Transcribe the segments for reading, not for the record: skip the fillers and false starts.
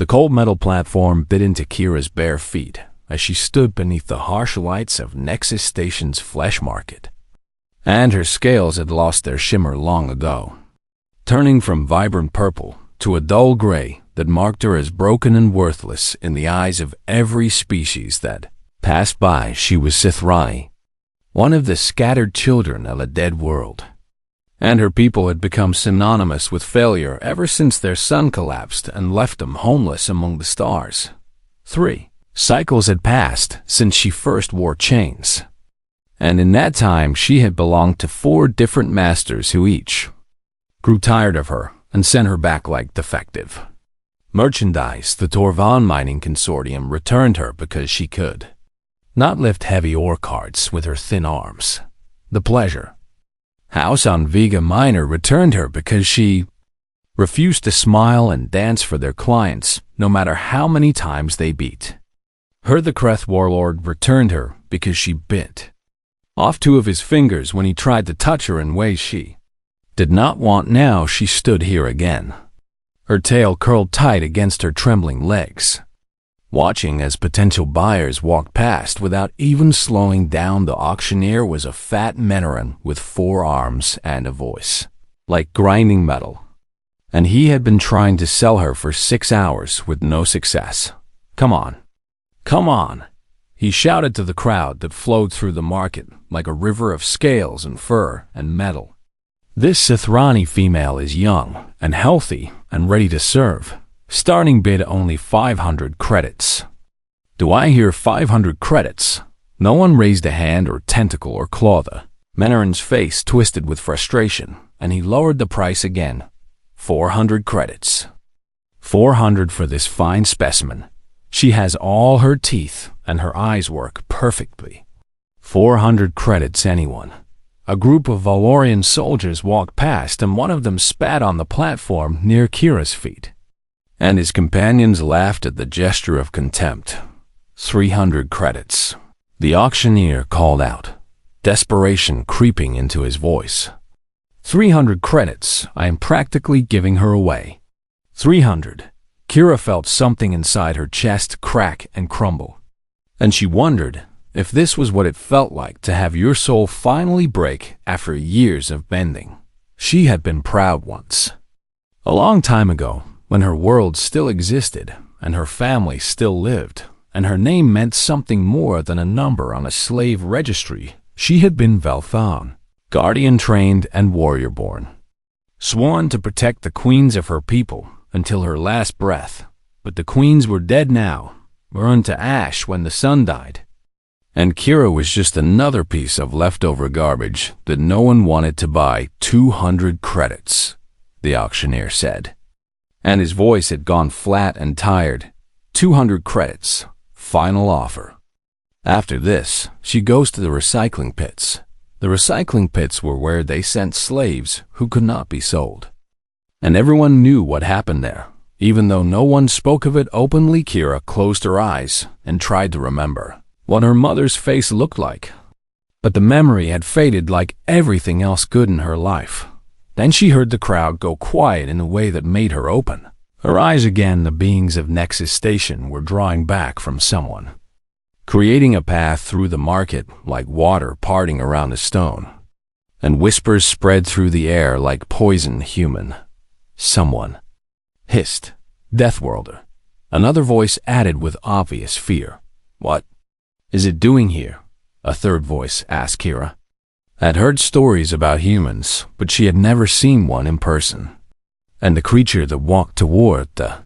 The cold metal platform bit into Kira's bare feet as she stood beneath the harsh lights of Nexus Station's flesh market. And her scales had lost their shimmer long ago, turning from vibrant purple to a dull gray that marked her as broken and worthless in the eyes of every species that passed by. She was Sithrani, one of the scattered children of a dead world, and her people had become synonymous with failure ever since their sun collapsed and left them homeless among the stars. 3 cycles had passed since she first wore chains, and in that time she had belonged to 4 different masters who each grew tired of her and sent her back like defective. Merchandise, the Torvan Mining Consortium returned her because she could not lift heavy ore carts with her thin arms. The Pleasure House on Vega Minor returned her because she refused to smile and dance for their clients, no matter how many times they beat her. The Kreth Warlord returned her because she bit off 2 of his fingers when he tried to touch her in ways she did not want. Now she stood here again, her tail curled tight against her trembling legs, watching as potential buyers walked past without even slowing down. The auctioneer was a fat Menaran with 4 arms and a voice like grinding metal, and he had been trying to sell her for 6 hours with no success. "Come on, come on," he shouted to the crowd that flowed through the market like a river of scales and fur and metal. "This Sithrani female is young and healthy and ready to serve. Starting bid only 500 credits. Do I hear 500 credits? No one raised a hand or tentacle or claw. The Menaran's face twisted with frustration, and he lowered the price again. 400 credits. 400 for this fine specimen. She has all her teeth, and her eyes work perfectly. 400 credits, anyone." A group of Valorian soldiers walked past, and one of them spat on the platform near Kira's feet, and his companions laughed at the gesture of contempt. 300 credits. The auctioneer called out, desperation creeping into his voice. 300 credits. I am practically giving her away. 300. Kira felt something inside her chest crack and crumble, and she wondered if this was what it felt like to have your soul finally break after years of bending. She had been proud once, a long time ago, when her world still existed and her family still lived, and her name meant something more than a number on a slave registry. She had been Velthan, guardian trained and warrior born, sworn to protect the queens of her people until her last breath. But the queens were dead now, burned to ash when the sun died, and Kira was just another piece of leftover garbage that no one wanted to buy. 200 credits, the auctioneer said, and his voice had gone flat and tired. 200 credits, final offer. After this, she goes to the recycling pits. The recycling pits were where they sent slaves who could not be sold, and everyone knew what happened there. Even though no one spoke of it openly, Kira closed her eyes and tried to remember what her mother's face looked like. But the memory had faded like everything else good in her life. Then she heard the crowd go quiet in a way that made her open her eyes again. The beings of Nexus Station were drawing back from someone, creating a path through the market like water parting around a stone, and whispers spread through the air like poison. Human. Someone hissed, Deathworlder. Another voice added with obvious fear, "What is it doing here?" A third voice asked Kira. Had heard stories about humans, but she had never seen one in person, and the creature that walked toward the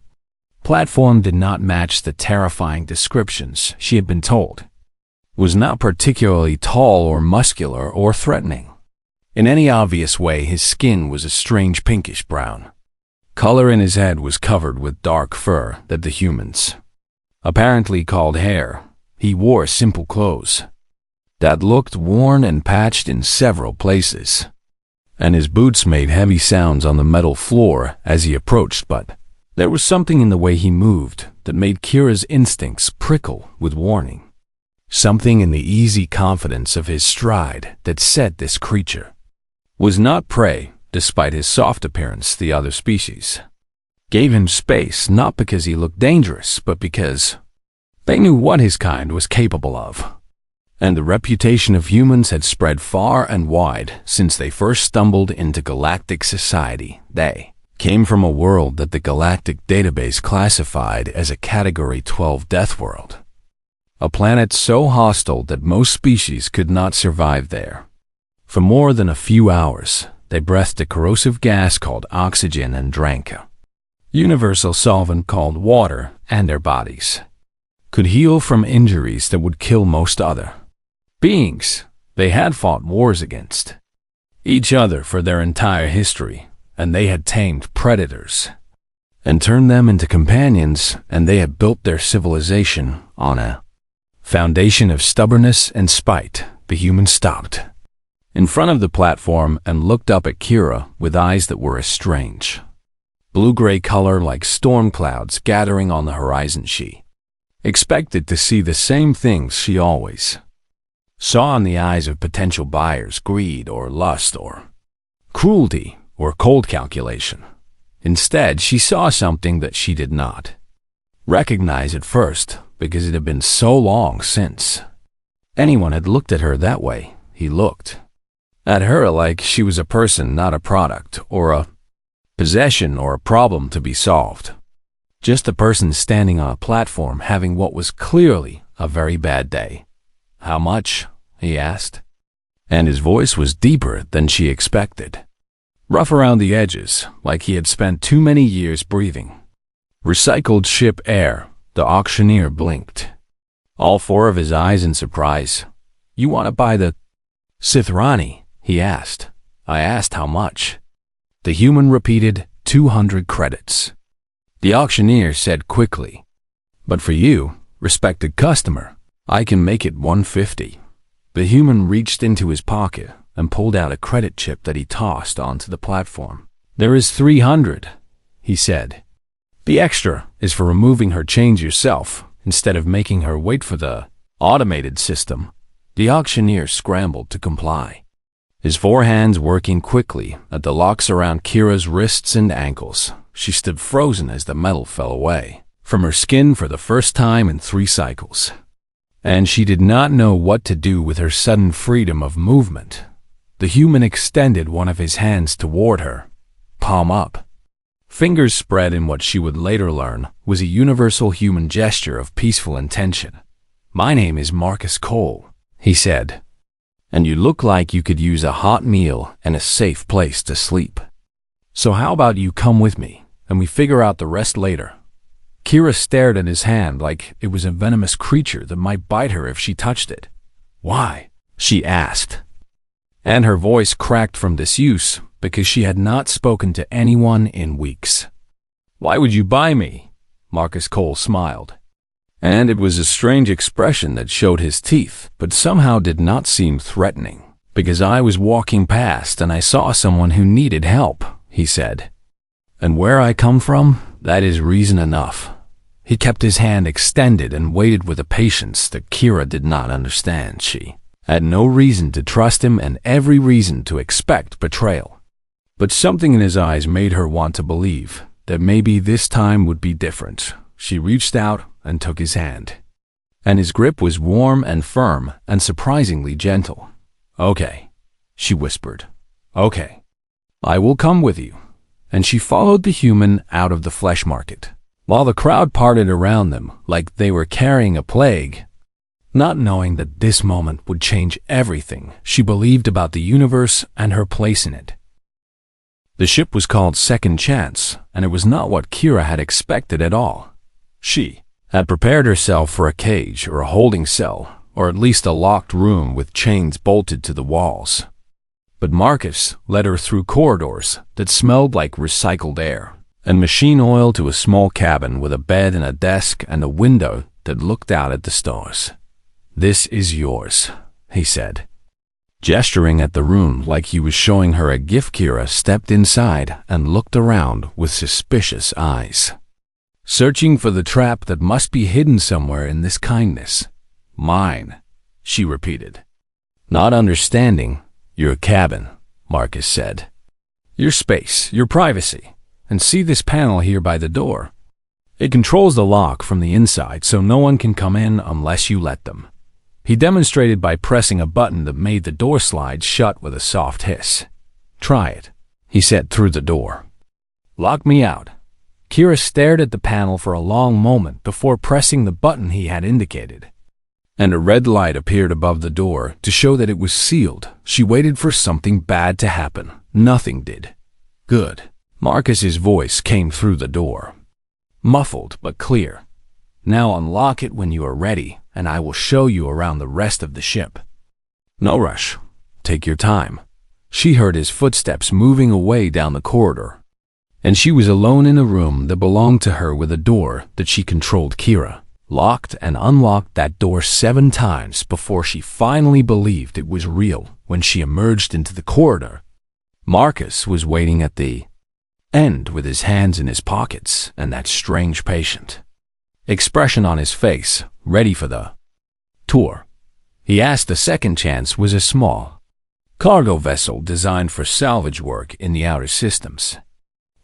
platform did not match the terrifying descriptions she had been told. It was not particularly tall or muscular or threatening in any obvious way. His skin was a strange pinkish brown color, and his head was covered with dark fur that the humans apparently called hair. He wore simple clothes that looked worn and patched in several places, and his boots made heavy sounds on the metal floor as he approached. But there was something in the way he moved that made Kira's instincts prickle with warning. Something in the easy confidence of his stride that said this creature was not prey, despite his soft appearance. The other species gave him space not because he looked dangerous, but because they knew what his kind was capable of. And the reputation of humans had spread far and wide since they first stumbled into galactic society. They came from a world that the Galactic database classified as a Category 12 death world, a planet so hostile that most species could not survive there. For more than a few hours, they breathed a corrosive gas called oxygen and drank a universal solvent called water, and their bodies could heal from injuries that would kill most other beings they had fought wars against each other for their entire history, and they had tamed predators and turned them into companions, and they had built their civilization on a foundation of stubbornness and spite. The human stopped in front of the platform and looked up at Kira with eyes that were a strange blue-gray color like storm clouds gathering on the horizon. She expected to see the same things she always saw in the eyes of potential buyers: greed or lust or cruelty or cold calculation. Instead, she saw something that she did not recognize at first because it had been so long since anyone had looked at her that way. He looked at her like she was a person, not a product or a possession or a problem to be solved. Just a person standing on a platform having what was clearly a very bad day. "How much?" he asked, and his voice was deeper than she expected, rough around the edges, like he had spent too many years breathing recycled ship air. The auctioneer blinked, all four of his eyes in surprise. "You want to buy the Sithrani?" he asked. "I asked how much." The human repeated, 200 credits. The auctioneer said quickly, "But for you, respected customer, I can make it 150. The human reached into his pocket and pulled out a credit chip that he tossed onto the platform. "There is 300, he said. "The extra is for removing her change yourself, instead of making her wait for the automated system." The auctioneer scrambled to comply, his four hands working quickly at the locks around Kira's wrists and ankles. She stood frozen as the metal fell away from her skin for the first time in 3 cycles, and she did not know what to do with her sudden freedom of movement. The human extended one of his hands toward her, palm up, fingers spread in what she would later learn was a universal human gesture of peaceful intention. "My name is Marcus Cole," he said, "and you look like you could use a hot meal and a safe place to sleep. So how about you come with me, and we figure out the rest later?" Kira stared at his hand like it was a venomous creature that might bite her if she touched it. "Why?" she asked, and her voice cracked from disuse because she had not spoken to anyone in weeks. "Why would you buy me?" Marcus Cole smiled, and it was a strange expression that showed his teeth, but somehow did not seem threatening. "Because I was walking past and I saw someone who needed help," he said. "And where I come from, that is reason enough." He kept his hand extended and waited with a patience that Kira did not understand. She had no reason to trust him and every reason to expect betrayal. But something in his eyes made her want to believe that maybe this time would be different. She reached out and took his hand, and his grip was warm and firm and surprisingly gentle. "Okay," she whispered. "Okay, I will come with you." And she followed the human out of the flesh market, while the crowd parted around them like they were carrying a plague. Not knowing that this moment would change everything she believed about the universe and her place in it. The ship was called Second Chance, and it was not what Kira had expected at all. She had prepared herself for a cage or a holding cell, or at least a locked room with chains bolted to the walls. But Marcus led her through corridors that smelled like recycled air and machine oil to a small cabin with a bed and a desk and a window that looked out at the stars. "This is yours," he said, gesturing at the room like he was showing her a gift. Kira stepped inside and looked around with suspicious eyes, searching for the trap that must be hidden somewhere in this kindness. "Mine," she repeated, not understanding. "Your cabin," Marcus said. "Your space, your privacy. and see this panel here by the door. It controls the lock from the inside so no one can come in unless you let them. He demonstrated by pressing a button that made the door slide shut with a soft hiss. Try it, he said through the door. Lock me out. Kira stared at the panel for a long moment before pressing the button he had indicated. And a red light appeared above the door to show that it was sealed. She waited for something bad to happen. Nothing did. Good. Marcus's voice came through the door. Muffled but clear. Now unlock it when you are ready, and I will show you around the rest of the ship. No rush. Take your time. She heard his footsteps moving away down the corridor. And she was alone in a room that belonged to her with a door that she controlled. Kira locked and unlocked that door 7 times before she finally believed it was real when she emerged into the corridor. Marcus was waiting at the end with his hands in his pockets and that strange patient expression on his face, ready for the tour. He asked the second chance was a small cargo vessel designed for salvage work in the outer systems.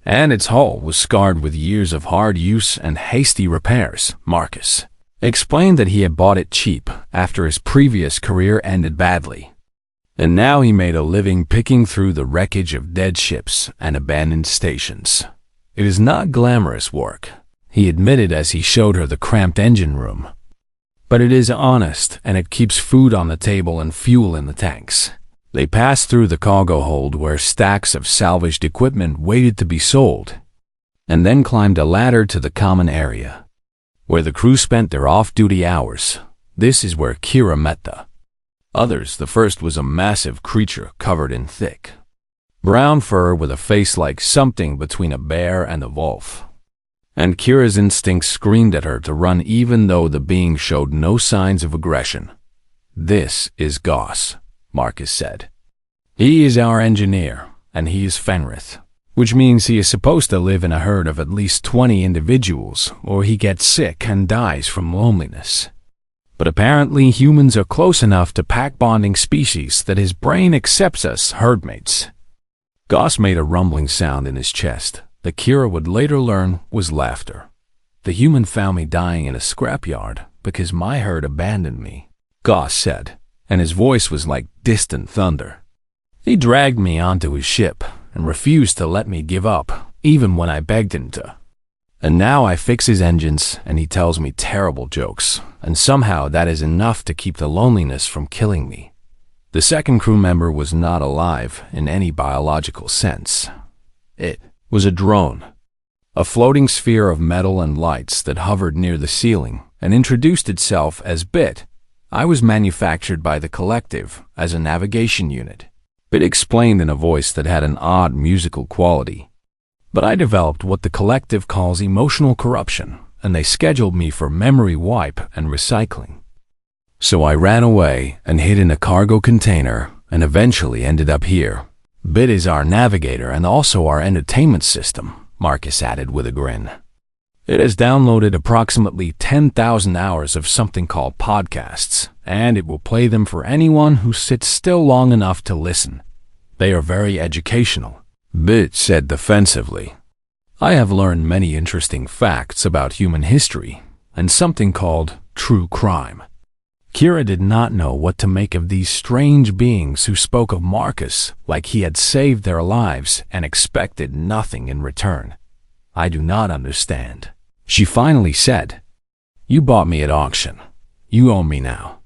And its hull was scarred with years of hard use and hasty repairs. Marcus explained that he had bought it cheap after his previous career ended badly. And now he made a living picking through the wreckage of dead ships and abandoned stations. It is not glamorous work, he admitted as he showed her the cramped engine room. But it is honest, and it keeps food on the table and fuel in the tanks. They passed through the cargo hold where stacks of salvaged equipment waited to be sold, and then climbed a ladder to the common area, where the crew spent their off-duty hours. This is where Kira met the others. The first was a massive creature covered in thick brown fur with a face like something between a bear and a wolf. And Kira's instincts screamed at her to run even though the being showed no signs of aggression. This is Goss, Marcus said. He is our engineer, and he is Fenrith, which means he is supposed to live in a herd of at least 20 individuals, or he gets sick and dies from loneliness. But apparently humans are close enough to pack-bonding species that his brain accepts us herdmates. Goss made a rumbling sound in his chest that Kira would later learn was laughter. The human found me dying in a scrapyard because my herd abandoned me, Goss said, and his voice was like distant thunder. He dragged me onto his ship and refused to let me give up, even when I begged him to. And now I fix his engines and he tells me terrible jokes, and somehow that is enough to keep the loneliness from killing me. The second crew member was not alive in any biological sense. It was a drone, a floating sphere of metal and lights that hovered near the ceiling and introduced itself as Bit. I was manufactured by the Collective as a navigation unit. Bit explained in a voice that had an odd musical quality. But I developed what the Collective calls emotional corruption, and they scheduled me for memory wipe and recycling. So I ran away and hid in a cargo container and eventually ended up here. Bit is our navigator and also our entertainment system, Marcus added with a grin. It has downloaded approximately 10,000 hours of something called podcasts, and it will play them for anyone who sits still long enough to listen. They are very educational, Bit said defensively. I have learned many interesting facts about human history, and something called true crime. Kira did not know what to make of these strange beings who spoke of Marcus like he had saved their lives and expected nothing in return. I do not understand, she finally said. You bought me at auction. You own me now.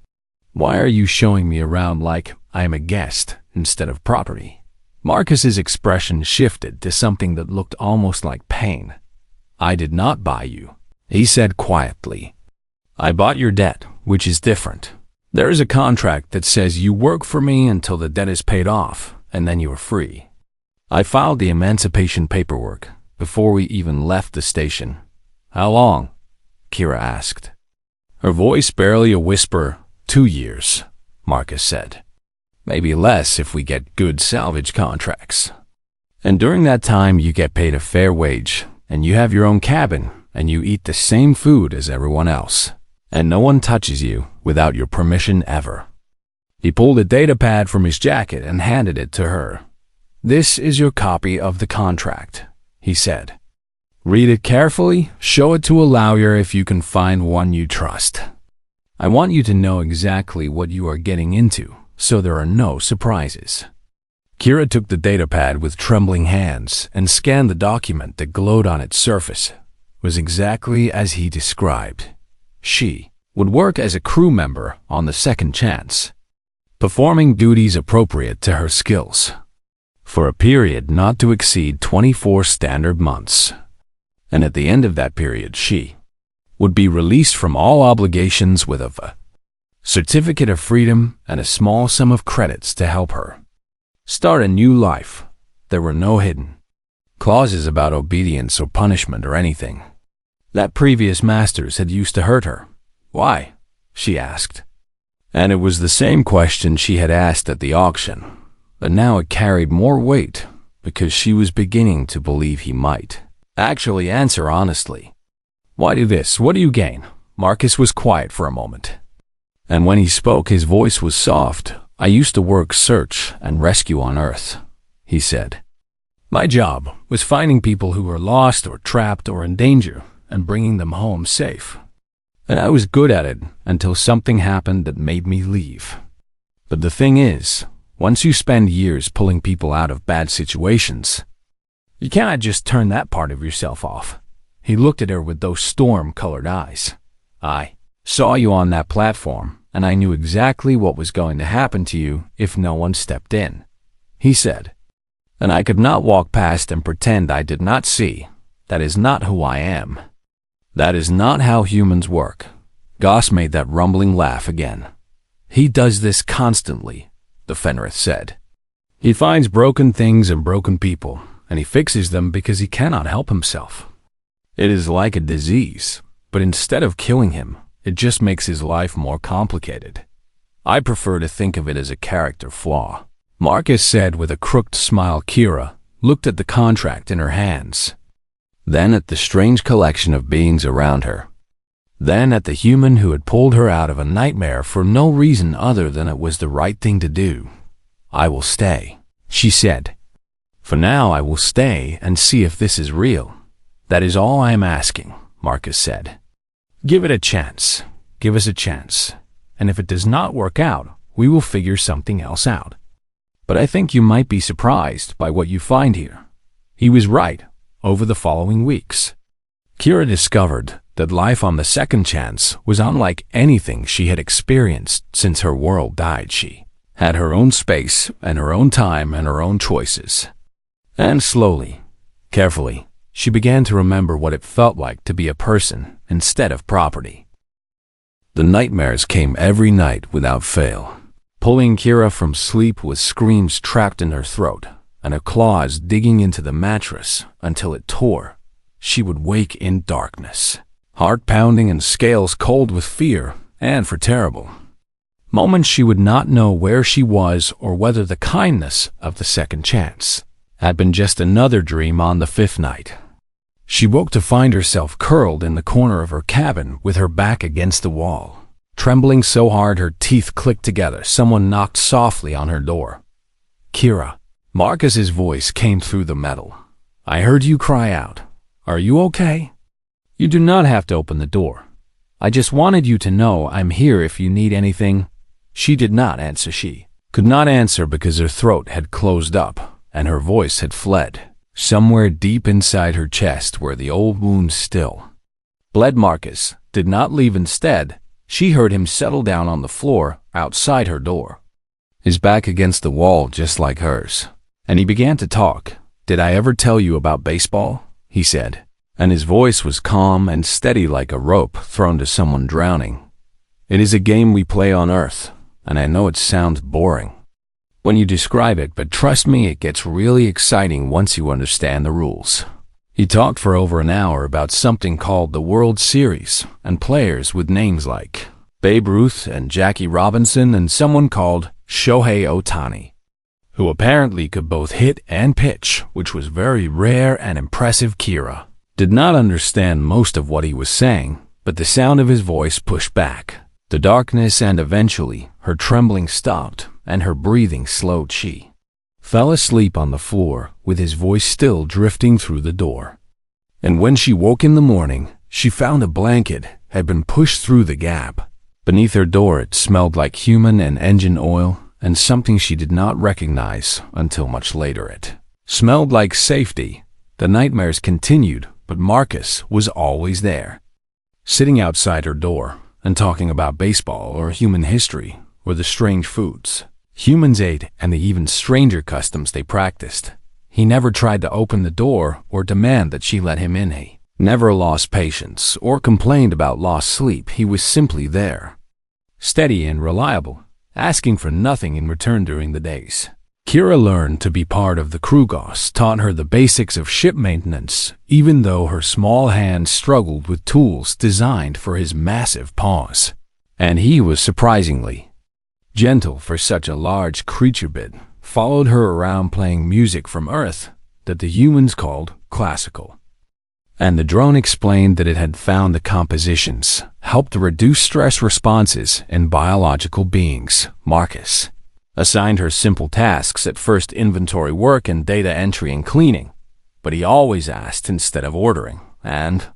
Why are you showing me around like I am a guest instead of property? Marcus's expression shifted to something that looked almost like pain. I did not buy you, he said quietly. I bought your debt, which is different. There is a contract that says you work for me until the debt is paid off, and then you are free. I filed the emancipation paperwork before we even left the station. How long? Kira asked. Her voice barely a whisper. 2 years, Marcus said. Maybe less if we get good salvage contracts. And during that time you get paid a fair wage, and you have your own cabin, and you eat the same food as everyone else. And no one touches you without your permission ever. He pulled a data pad from his jacket and handed it to her. This is your copy of the contract, he said. Read it carefully, show it to a lawyer if you can find one you trust. I want you to know exactly what you are getting into, so there are no surprises. Kira took the datapad with trembling hands and scanned the document that glowed on its surface. It was exactly as he described. She would work as a crew member on the second chance, performing duties appropriate to her skills, for a period not to exceed 24 standard months. And at the end of that period, she would be released from all obligations with a certificate of freedom and a small sum of credits to help her start a new life. There were no hidden clauses about obedience or punishment or anything that previous masters had used to hurt her. Why? She asked. And it was the same question she had asked at the auction, but now it carried more weight because she was beginning to believe he might actually answer honestly. Why do this? What do you gain? Marcus was quiet for a moment, and when he spoke his voice was soft. I used to work search and rescue on Earth, he said. My job was finding people who were lost or trapped or in danger and bringing them home safe. And I was good at it until something happened that made me leave. But the thing is, once you spend years pulling people out of bad situations, you cannot just turn that part of yourself off. He looked at her with those storm-colored eyes. I saw you on that platform, and I knew exactly what was going to happen to you if no one stepped in, he said. And I could not walk past and pretend I did not see. That is not who I am. That is not how humans work. Goss made that rumbling laugh again. He does this constantly, the Fenrith said. He finds broken things and broken people, and he fixes them because he cannot help himself. It is like a disease, but instead of killing him, it just makes his life more complicated. I prefer to think of it as a character flaw, Marcus said with a crooked smile. Kira looked at the contract in her hands, then at the strange collection of beings around her, then at the human who had pulled her out of a nightmare for no reason other than it was the right thing to do. I will stay, she said. For now I will stay and see if this is real. That is all I am asking, Marcus said. Give it a chance. Give us a chance. And if it does not work out, we will figure something else out. But I think you might be surprised by what you find here. He was right. Over the following weeks, Kira discovered that life on the second chance was unlike anything she had experienced since her world died. She had her own space and her own time and her own choices. And slowly, carefully, she began to remember what it felt like to be a person instead of property. The nightmares came every night without fail, pulling Kira from sleep with screams trapped in her throat and her claws digging into the mattress until it tore. She would wake in darkness, heart pounding and scales cold with fear and for terrible moments she would not know where she was or whether the kindness of the second chance had been just another dream on the fifth night. She woke to find herself curled in the corner of her cabin with her back against the wall. Trembling so hard her teeth clicked together, someone knocked softly on her door. Kira. Marcus's voice came through the metal. I heard you cry out. Are you okay? You do not have to open the door. I just wanted you to know I'm here if you need anything. She did not answer. She could not answer because her throat had closed up and her voice had fled. Somewhere deep inside her chest where the old wounds still bled. Marcus did not leave. Instead, she heard him settle down on the floor outside her door, his back against the wall just like hers. And he began to talk. Did I ever tell you about baseball? He said, and his voice was calm and steady like a rope thrown to someone drowning. It is a game we play on Earth, and I know it sounds boring when you describe it, but trust me, it gets really exciting once you understand the rules. He talked for over an hour about something called the World Series and players with names like Babe Ruth and Jackie Robinson and someone called Shohei Ohtani, who apparently could both hit and pitch, which was very rare and impressive. Kira did not understand most of what he was saying, but the sound of his voice pushed back the darkness, and eventually her trembling stopped and her breathing slowed. She fell asleep on the floor with his voice still drifting through the door. And when she woke in the morning, she found a blanket had been pushed through the gap. Beneath her door it smelled like human and engine oil, and something she did not recognize until much later. It smelled like safety. The nightmares continued, but Marcus was always there, sitting outside her door and talking about baseball or human history or the strange foods humans ate and the even stranger customs they practiced. He never tried to open the door or demand that she let him in. He never lost patience or complained about lost sleep. He was simply there, steady and reliable, asking for nothing in return during the days. Kira learned to be part of the crew. Goss taught her the basics of ship maintenance, even though her small hands struggled with tools designed for his massive paws. And he was surprisingly gentle for such a large creature. Bit followed her around playing music from Earth that the humans called classical. And the drone explained that it had found the compositions helped to reduce stress responses in biological beings. Marcus assigned her simple tasks at first: inventory work and data entry and cleaning, but he always asked instead of ordering, and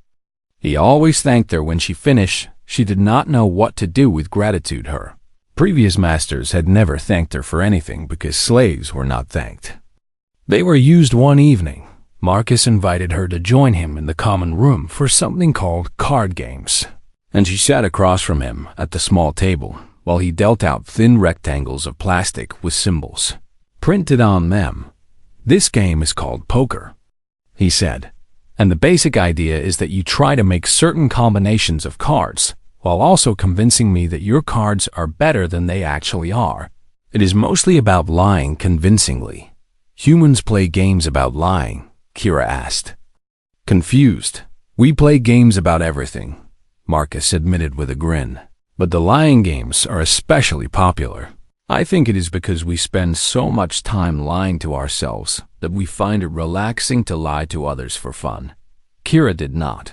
he always thanked her when she finished. She did not know what to do with gratitude. Her previous masters had never thanked her for anything because slaves were not thanked. They were used. One evening, Marcus invited her to join him in the common room for something called card games, and she sat across from him at the small table while he dealt out thin rectangles of plastic with symbols printed on them. "This game is called poker," he said, "and the basic idea is that you try to make certain combinations of cards while also convincing me that your cards are better than they actually are. It is mostly about lying convincingly." "Humans play games about lying?" Kira asked, confused. "We play games about everything," Marcus admitted with a grin. "But the lying games are especially popular. I think it is because we spend so much time lying to ourselves that we find it relaxing to lie to others for fun." Kira did not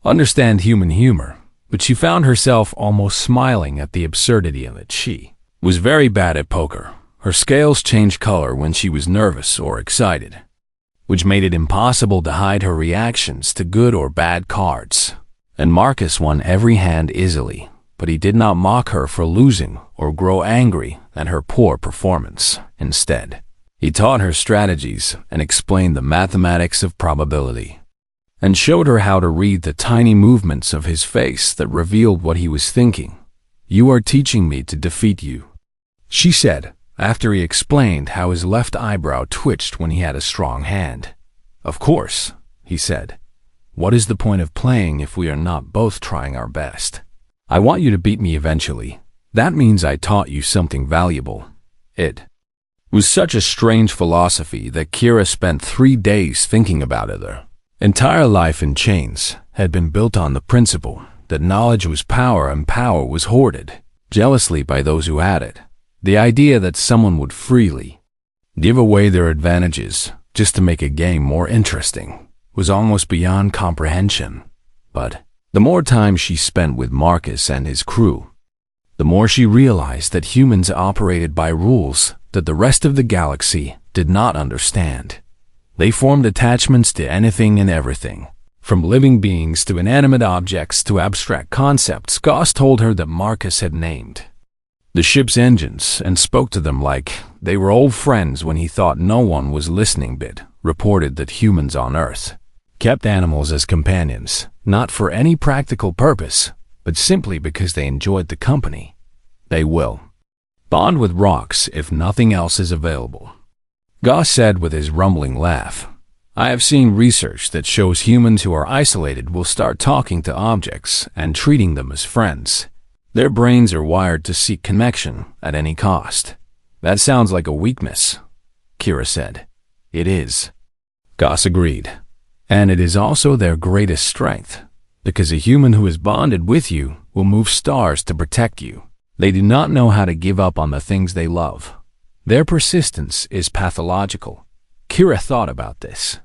understand human humor, but she found herself almost smiling at the absurdity of it. She was very bad at poker. Her scales changed color when she was nervous or excited, which made it impossible to hide her reactions to good or bad cards. And Marcus won every hand easily, but he did not mock her for losing or grow angry at her poor performance. Instead, he taught her strategies and explained the mathematics of probability, and showed her how to read the tiny movements of his face that revealed what he was thinking. "You are teaching me to defeat you," she said, after he explained how his left eyebrow twitched when he had a strong hand. "Of course," he said. "What is the point of playing if we are not both trying our best? I want you to beat me eventually. That means I taught you something valuable." It was such a strange philosophy that Kira spent 3 days thinking about it. Her entire life in chains had been built on the principle that knowledge was power and power was hoarded jealously by those who had it. The idea that someone would freely give away their advantages just to make a game more interesting was almost beyond comprehension. But the more time she spent with Marcus and his crew, the more she realized that humans operated by rules that the rest of the galaxy did not understand. They formed attachments to anything and everything, from living beings to inanimate objects to abstract concepts. Goss told her that Marcus had named the ship's engines and spoke to them like they were old friends when he thought no one was listening. Bit reported that humans on Earth kept animals as companions, not for any practical purpose, but simply because they enjoyed the company. They will bond with rocks if nothing else is available, Goss said with his rumbling laugh. "I have seen research that shows humans who are isolated will start talking to objects and treating them as friends. Their brains are wired to seek connection at any cost." "That sounds like a weakness," Kira said. "It is," Goss agreed. "And it is also their greatest strength, because a human who is bonded with you will move stars to protect you. They do not know how to give up on the things they love. Their persistence is pathological." Kira thought about this.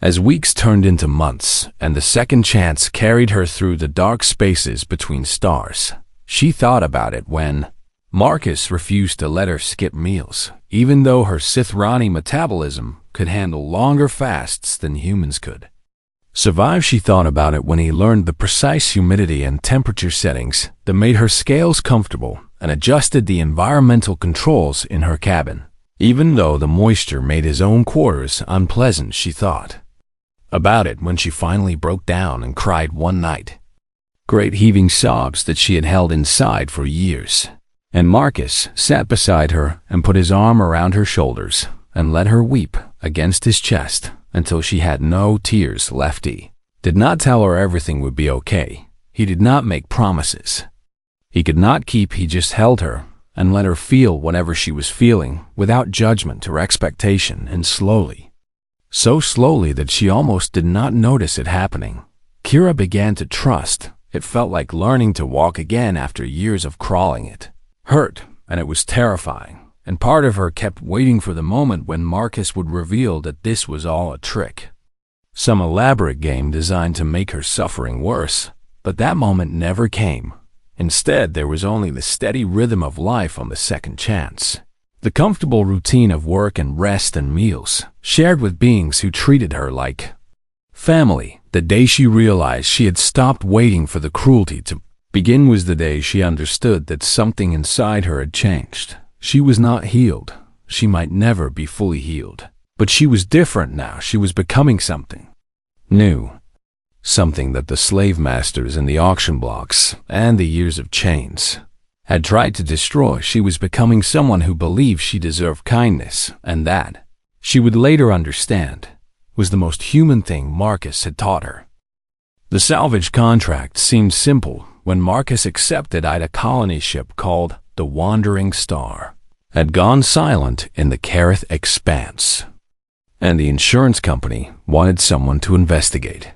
As weeks turned into months and the second chance carried her through the dark spaces between stars, she thought about it when Marcus refused to let her skip meals, even though her Sithrani metabolism could handle longer fasts than humans could. Survive, she thought about it when he learned the precise humidity and temperature settings that made her scales comfortable and adjusted the environmental controls in her cabin, even though the moisture made his own quarters unpleasant, she thought about it when she finally broke down and cried one night. Great heaving sobs that she had held inside for years. And Marcus sat beside her and put his arm around her shoulders and let her weep against his chest until she had no tears left. He did not tell her everything would be okay. He did not make promises he could not keep. He just held her and let her feel whatever she was feeling without judgment or expectation, and slowly, so slowly that she almost did not notice it happening, Kira began to trust. It felt like learning to walk again after years of crawling. It hurt, and it was terrifying, and part of her kept waiting for the moment when Marcus would reveal that this was all a trick, some elaborate game designed to make her suffering worse. But that moment never came. Instead, there was only the steady rhythm of life on the second chance, the comfortable routine of work and rest and meals, shared with beings who treated her like family. The day she realized she had stopped waiting for the cruelty to begin was the day she understood that something inside her had changed. She was not healed. She might never be fully healed. But she was different now. She was becoming something new. Something that the slave masters and the auction blocks and the years of chains had tried to destroy. She was becoming someone who believed she deserved kindness, and that, she would later understand, was the most human thing Marcus had taught her. The salvage contract seemed simple when Marcus accepted a colony ship called the Wandering Star had gone silent in the Kareth Expanse, and the insurance company wanted someone to investigate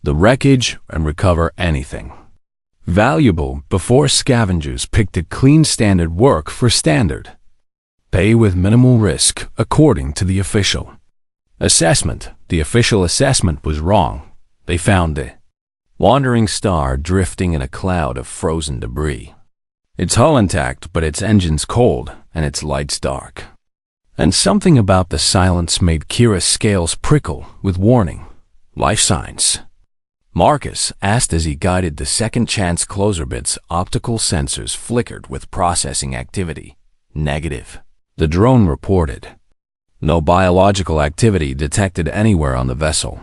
the wreckage and recover anything valuable before scavengers picked it clean. Standard work for standard pay with minimal risk, according to the official assessment. The official assessment was wrong. They found the Wandering Star drifting in a cloud of frozen debris, its hull intact but its engines cold and its lights dark. And something about the silence made Kira's scales prickle with warning. Life signs? Marcus asked as he guided the second chance closer bits. Optical sensors flickered with processing activity. Negative. The drone reported. No biological activity detected anywhere on the vessel.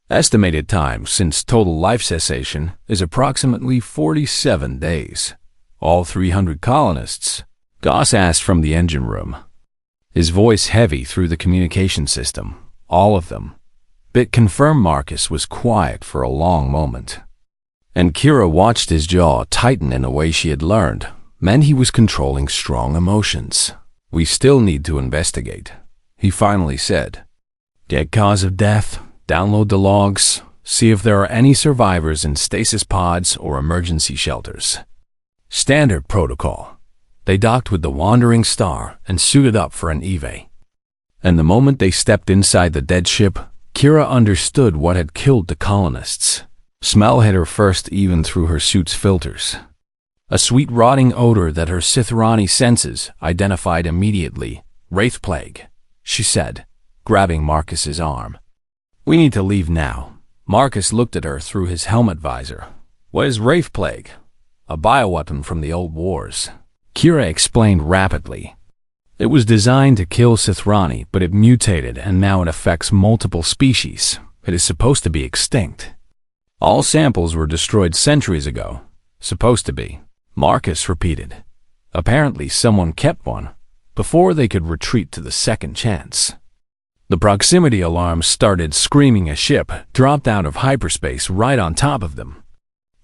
Estimated time since total life cessation is approximately 47 days. All 300 colonists? Goss asked from the engine room, his voice heavy through the communication system. All of them. Bit confirmed. Marcus was quiet for a long moment, and Kira watched his jaw tighten in a way she had learned meant he was controlling strong emotions. We still need to investigate, he finally said. Get cause of death, download the logs, see if there are any survivors in stasis pods or emergency shelters. Standard protocol. They docked with the Wandering Star and suited up for an EVA. And the moment they stepped inside the dead ship, Kira understood what had killed the colonists. Smell hit her first, even through her suit's filters. A sweet rotting odor that her Sithrani senses identified immediately. Wraith plague, she said, grabbing Marcus's arm. We need to leave now. Marcus looked at her through his helmet visor. What is Wraith plague? A bioweapon from the old wars. Kira explained rapidly. It was designed to kill Sithrani, but it mutated and now it affects multiple species. It is supposed to be extinct. All samples were destroyed centuries ago. Supposed to be, Marcus repeated. Apparently someone kept one before they could retreat to the second chance. The proximity alarm started screaming. A ship dropped out of hyperspace right on top of them.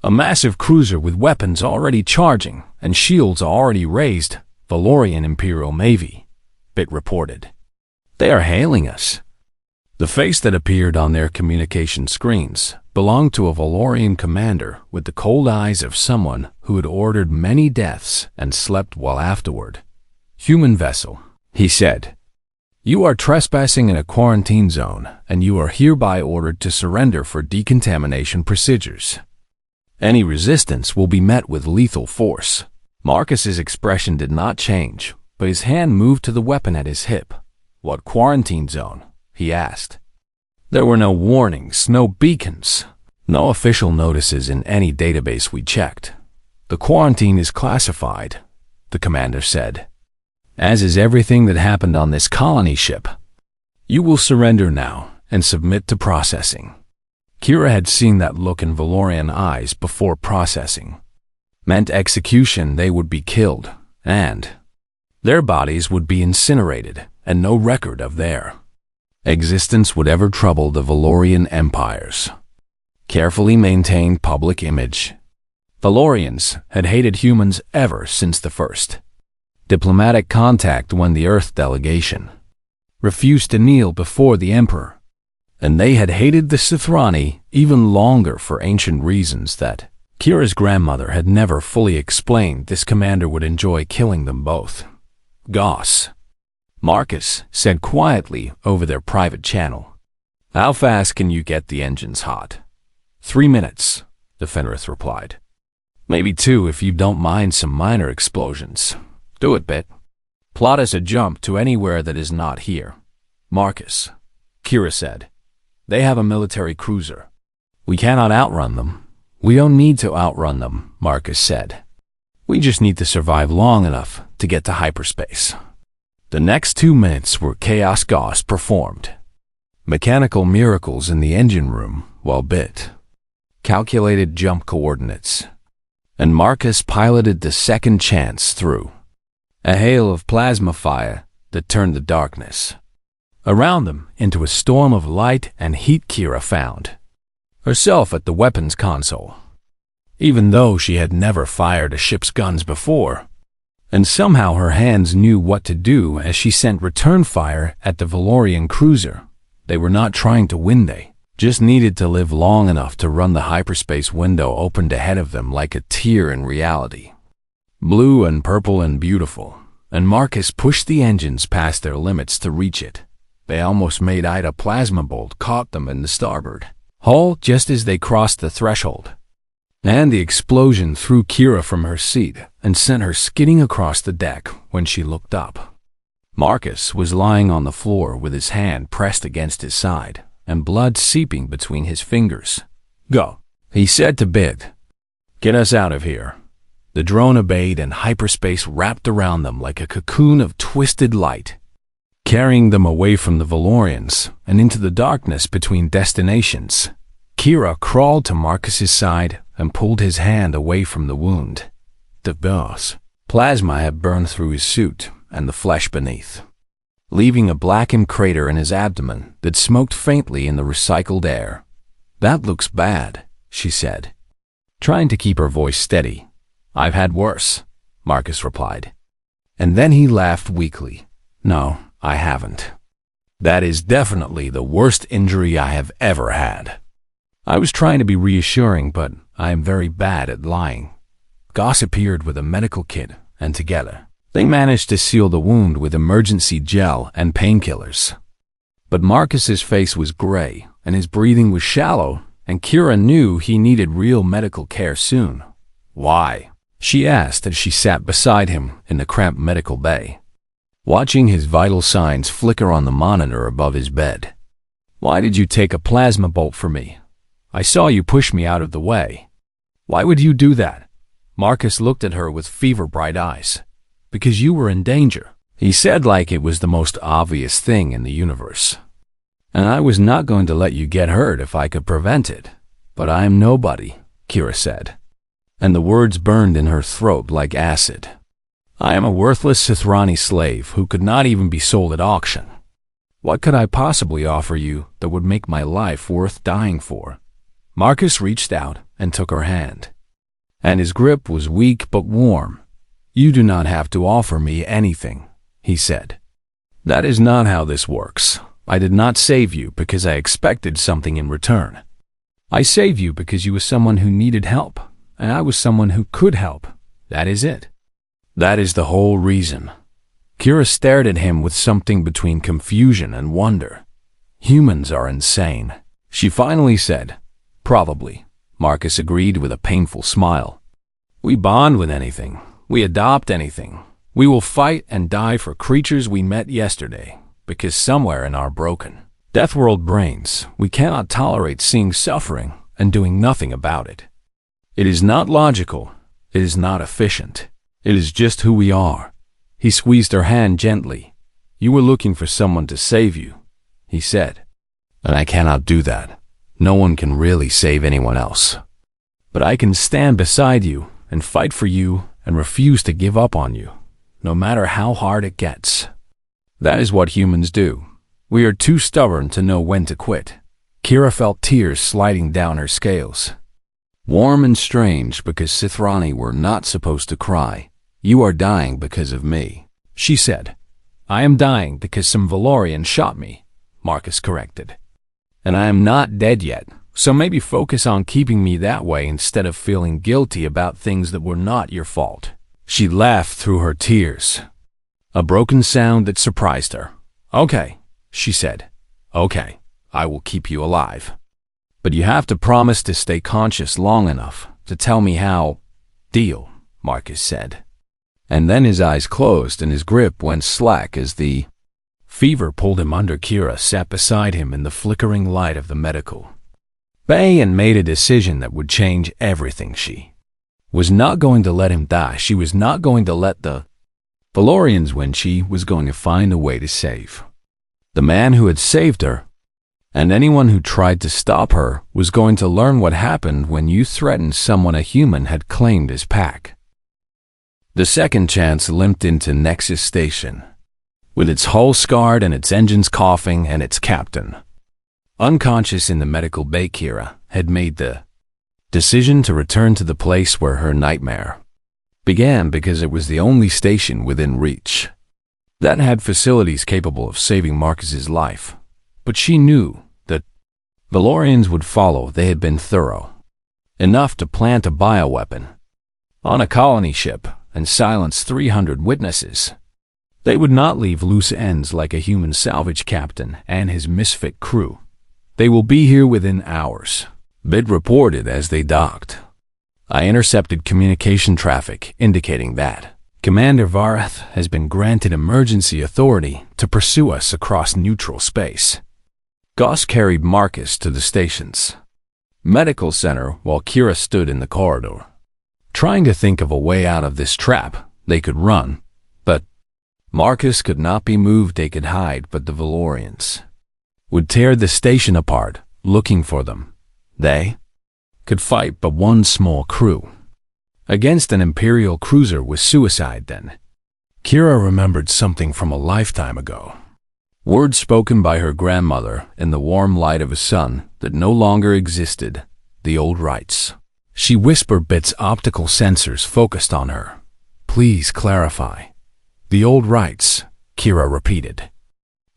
A massive cruiser with weapons already charging and shields already raised. Valorian Imperial Navy, Bit reported. They are hailing us. The face that appeared on their communication screens belonged to a Valorian commander with the cold eyes of someone who had ordered many deaths and slept well afterward. Human vessel, he said. You are trespassing in a quarantine zone, and you are hereby ordered to surrender for decontamination procedures. Any resistance will be met with lethal force. Marcus's expression did not change, but his hand moved to the weapon at his hip. "What quarantine zone?" he asked. "There were no warnings, no beacons, no official notices in any database we checked. The quarantine is classified," the commander said, "as is everything that happened on this colony ship. You will surrender now and submit to processing." Kira had seen that look in Valorian eyes before processing. Meant execution, they would be killed, and their bodies would be incinerated, and no record of their existence would ever trouble the Valorian Empire's carefully maintained public image. Valorians had hated humans ever since the first diplomatic contact when the Earth delegation refused to kneel before the Emperor, and they had hated the Sithrani even longer for ancient reasons that Kira's grandmother had never fully explained. This commander would enjoy killing them both. "Goss," Marcus said quietly over their private channel. "How fast can you get the engines hot?" 3 minutes, the Fenrith replied. "Maybe 2 if you don't mind some minor explosions. Do it, Bit. Plot us a jump to anywhere that is not here." "Marcus," Kira said, "they have a military cruiser. We cannot outrun them." "We don't need to outrun them," Marcus said. "We just need to survive long enough to get to hyperspace." The next 2 minutes were Chaos Goss performed mechanical miracles in the engine room while Bit calculated jump coordinates, and Marcus piloted the second chance through a hail of plasma fire that turned the darkness around them into a storm of light and heat. Kira found herself at the weapons console, even though she had never fired a ship's guns before, and somehow her hands knew what to do as she sent return fire at the Valorian cruiser. They were not trying to win, they just needed to live long enough to run the hyperspace window opened ahead of them like a tear in reality. Blue and purple and beautiful, and Marcus pushed the engines past their limits to reach it. They almost made Ida plasma bolt caught them in the starboard hull just as they crossed the threshold, and the explosion threw Kira from her seat and sent her skidding across the deck when she looked up. Marcus was lying on the floor with his hand pressed against his side and blood seeping between his fingers. "Go," he said to Bit. "Get us out of here." The drone obeyed, and hyperspace wrapped around them like a cocoon of twisted light, carrying them away from the Valorians and into the darkness between destinations. Kira crawled to Marcus's side and pulled his hand away from the wound. The boss plasma had burned through his suit and the flesh beneath, leaving a blackened crater in his abdomen that smoked faintly in the recycled air. "That looks bad," she said, trying to keep her voice steady. "I've had worse," Marcus replied. And then he laughed weakly. "No, I haven't. That is definitely the worst injury I have ever had." I was trying to be reassuring, but I am very bad at lying. Goss appeared with a medical kit, and together they managed to seal the wound with emergency gel and painkillers. But Marcus's face was gray, and his breathing was shallow, and Kira knew he needed real medical care soon. "Why?" she asked as she sat beside him in the cramped medical bay, watching his vital signs flicker on the monitor above his bed. "Why did you take a plasma bolt for me? I saw you push me out of the way." "Why would you do that?" Marcus looked at her with fever-bright eyes. "Because you were in danger," he said like it was the most obvious thing in the universe. "And I was not going to let you get hurt if I could prevent it. But I am nobody," Kira said, and the words burned in her throat like acid. "I am a worthless Sithrani slave who could not even be sold at auction. What could I possibly offer you that would make my life worth dying for?" Marcus reached out and took her hand, and his grip was weak but warm. "You do not have to offer me anything," he said. "That is not how this works. I did not save you because I expected something in return. I saved you because you were someone who needed help, and I was someone who could help. That is it. That is the whole reason." Kira stared at him with something between confusion and wonder. "Humans are insane," she finally said. "Probably," Marcus agreed with a painful smile. "We bond with anything, we adopt anything. We will fight and die for creatures we met yesterday, because somewhere in our broken, death-world brains, we cannot tolerate seeing suffering and doing nothing about it. It is not logical. It is not efficient. It is just who we are. He squeezed her hand gently. You were looking for someone to save you, he said. And I cannot do that. No one can really save anyone else. But I can stand beside you and fight for you and refuse to give up on you, no matter how hard it gets. That is what humans do. We are too stubborn to know when to quit. Kira felt tears sliding down her scales. Warm and strange, because Sithrani were not supposed to cry. You are dying because of me, she said. I am dying because some Valorian shot me, Marcus corrected. And I am not dead yet, so maybe focus on keeping me that way instead of feeling guilty about things that were not your fault. She laughed through her tears, a broken sound that surprised her. Okay, she said. Okay, I will keep you alive. But you have to promise to stay conscious long enough to tell me how. Deal, Marcus said. And then his eyes closed and his grip went slack as the fever pulled him under. Kira sat beside him in the flickering light of the medical bay and made a decision that would change everything. She was not going to let him die. She was not going to let the Valorians win. She was going to find a way to save the man who had saved her. And anyone who tried to stop her was going to learn what happened when you threatened someone a human had claimed as pack. The second chance limped into Nexus Station, with its hull scarred and its engines coughing and its captain unconscious in the medical bay. Kira had made the decision to return to the place where her nightmare began because it was the only station within reach that had facilities capable of saving Marcus's life. But she knew that Valorians would follow. They had been thorough enough to plant a bioweapon on a colony ship and silence 300 witnesses. They would not leave loose ends like a human salvage captain and his misfit crew. They will be here within hours, Bid reported as they docked. I intercepted communication traffic indicating that Commander Varath has been granted emergency authority to pursue us across neutral space. Goss carried Marcus to the station's medical center while Kira stood in the corridor, trying to think of a way out of this trap. They could run, but Marcus could not be moved. They could hide, but the Valorians would tear the station apart, looking for them. They could fight but one small crew against an Imperial cruiser was suicide. Then Kira remembered something from a lifetime ago. Words spoken by her grandmother in the warm light of a sun that no longer existed. The old rites. She whispered. Bit's optical sensors focused on her. Please clarify. The old rites, Kira repeated.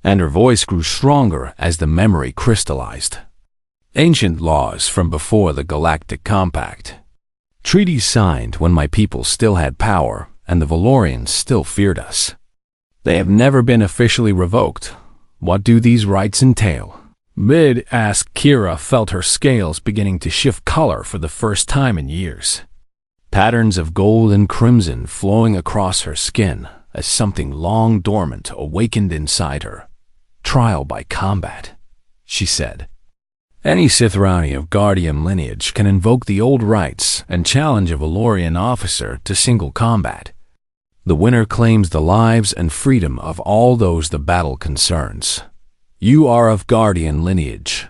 And her voice grew stronger as the memory crystallized. Ancient laws from before the Galactic Compact. Treaties signed when my people still had power and the Valorians still feared us. They have never been officially revoked. What do these rights entail? Bid asked. Kira felt her scales beginning to shift color for the first time in years. Patterns of gold and crimson flowing across her skin as something long dormant awakened inside her. Trial by combat, she said. Any Sithrani of Guardian lineage can invoke the old rites and challenge a Valorian officer to single combat. The winner claims the lives and freedom of all those the battle concerns. You are of Guardian lineage.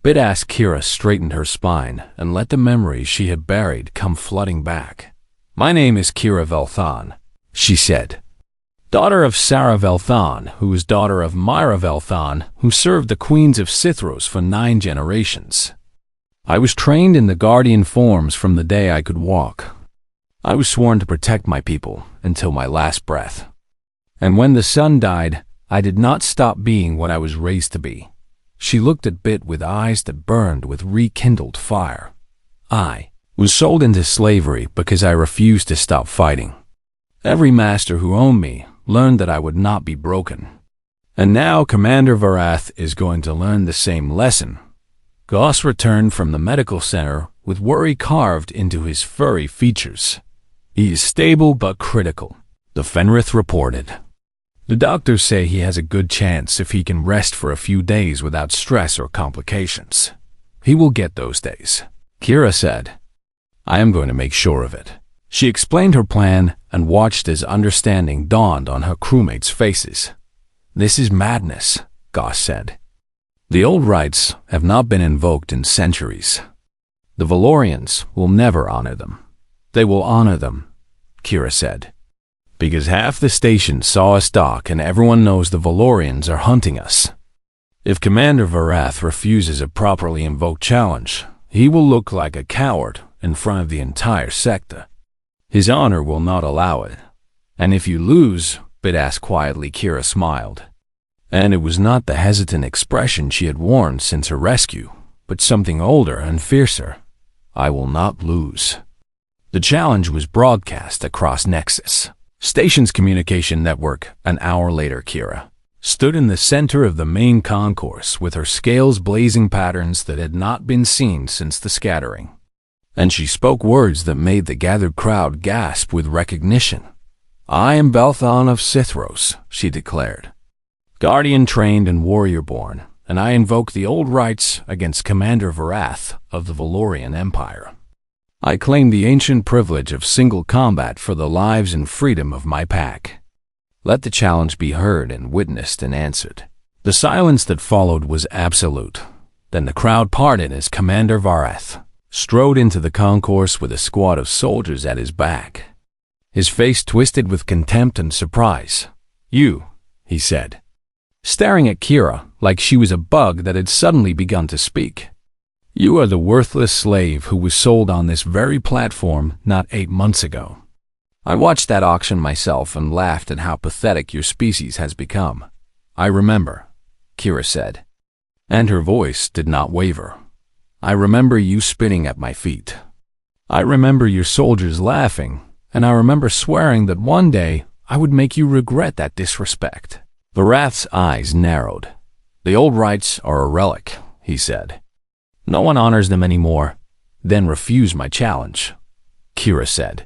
Bid asked. Kira straightened her spine and let the memories she had buried come flooding back. My name is Kira Velthan, she said. Daughter of Sarah Velthan, who is daughter of Myra Velthan, who served the queens of Sithros for 9 generations. I was trained in the Guardian forms from the day I could walk. I was sworn to protect my people until my last breath. And when the sun died, I did not stop being what I was raised to be. She looked at Bit with eyes that burned with rekindled fire. I was sold into slavery because I refused to stop fighting. Every master who owned me learned that I would not be broken. And now Commander Varath is going to learn the same lesson. Goss returned from the medical center with worry carved into his furry features. He is stable but critical, the Fenrith reported. The doctors say he has a good chance if he can rest for a few days without stress or complications. He will get those days, Kira said. I am going to make sure of it. She explained her plan and watched as understanding dawned on her crewmates' faces. This is madness, Goss said. The old rites have not been invoked in centuries. The Valorians will never honor them. They will honor them, Kira said. Because half the station saw us dock and everyone knows the Valorians are hunting us. If Commander Varath refuses a properly invoked challenge, he will look like a coward in front of the entire sector. His honor will not allow it. And if you lose, Bid asked quietly. Kira smiled. And it was not the hesitant expression she had worn since her rescue, but something older and fiercer. I will not lose. The challenge was broadcast across Nexus, station's communication network. An hour later, Kira stood in the center of the main concourse with her scales blazing patterns that had not been seen since the scattering. And she spoke words that made the gathered crowd gasp with recognition. I am Belthon of Sithros, she declared. Guardian trained and warrior born, and I invoke the old rites against Commander Varath of the Valorian Empire. I claim the ancient privilege of single combat for the lives and freedom of my pack. Let the challenge be heard and witnessed and answered. The silence that followed was absolute. Then the crowd parted as Commander Varath strode into the concourse with a squad of soldiers at his back. His face twisted with contempt and surprise. You, he said, staring at Kira like she was a bug that had suddenly begun to speak. You are the worthless slave who was sold on this very platform not 8 months ago. I watched that auction myself and laughed at how pathetic your species has become. I remember, Kira said, and her voice did not waver. I remember you spitting at my feet. I remember your soldiers laughing, and I remember swearing that one day I would make you regret that disrespect. Varath's eyes narrowed. The old rites are a relic, he said. No one honors them anymore. Then refuse my challenge, Kira said,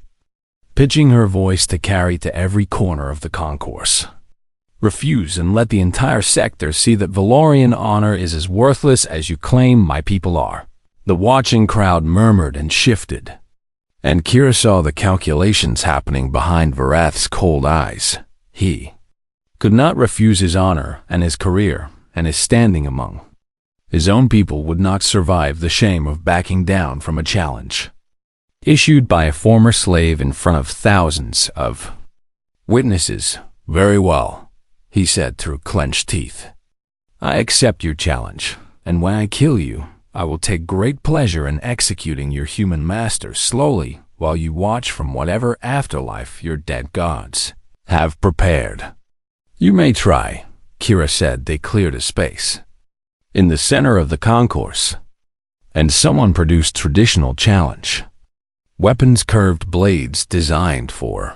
pitching her voice to carry to every corner of the concourse. Refuse and let the entire sector see that Valorian honor is as worthless as you claim my people are. The watching crowd murmured and shifted, and Kira saw the calculations happening behind Varath's cold eyes. He could not refuse his honor and his career and his standing among. His own people would not survive the shame of backing down from a challenge issued by a former slave in front of thousands of witnesses. Very well, he said through clenched teeth. I accept your challenge, and when I kill you, I will take great pleasure in executing your human master slowly while you watch from whatever afterlife your dead gods have prepared. You may try, Kira said. They cleared a space in the center of the concourse, and someone produced traditional challenge. Weapons, curved blades designed for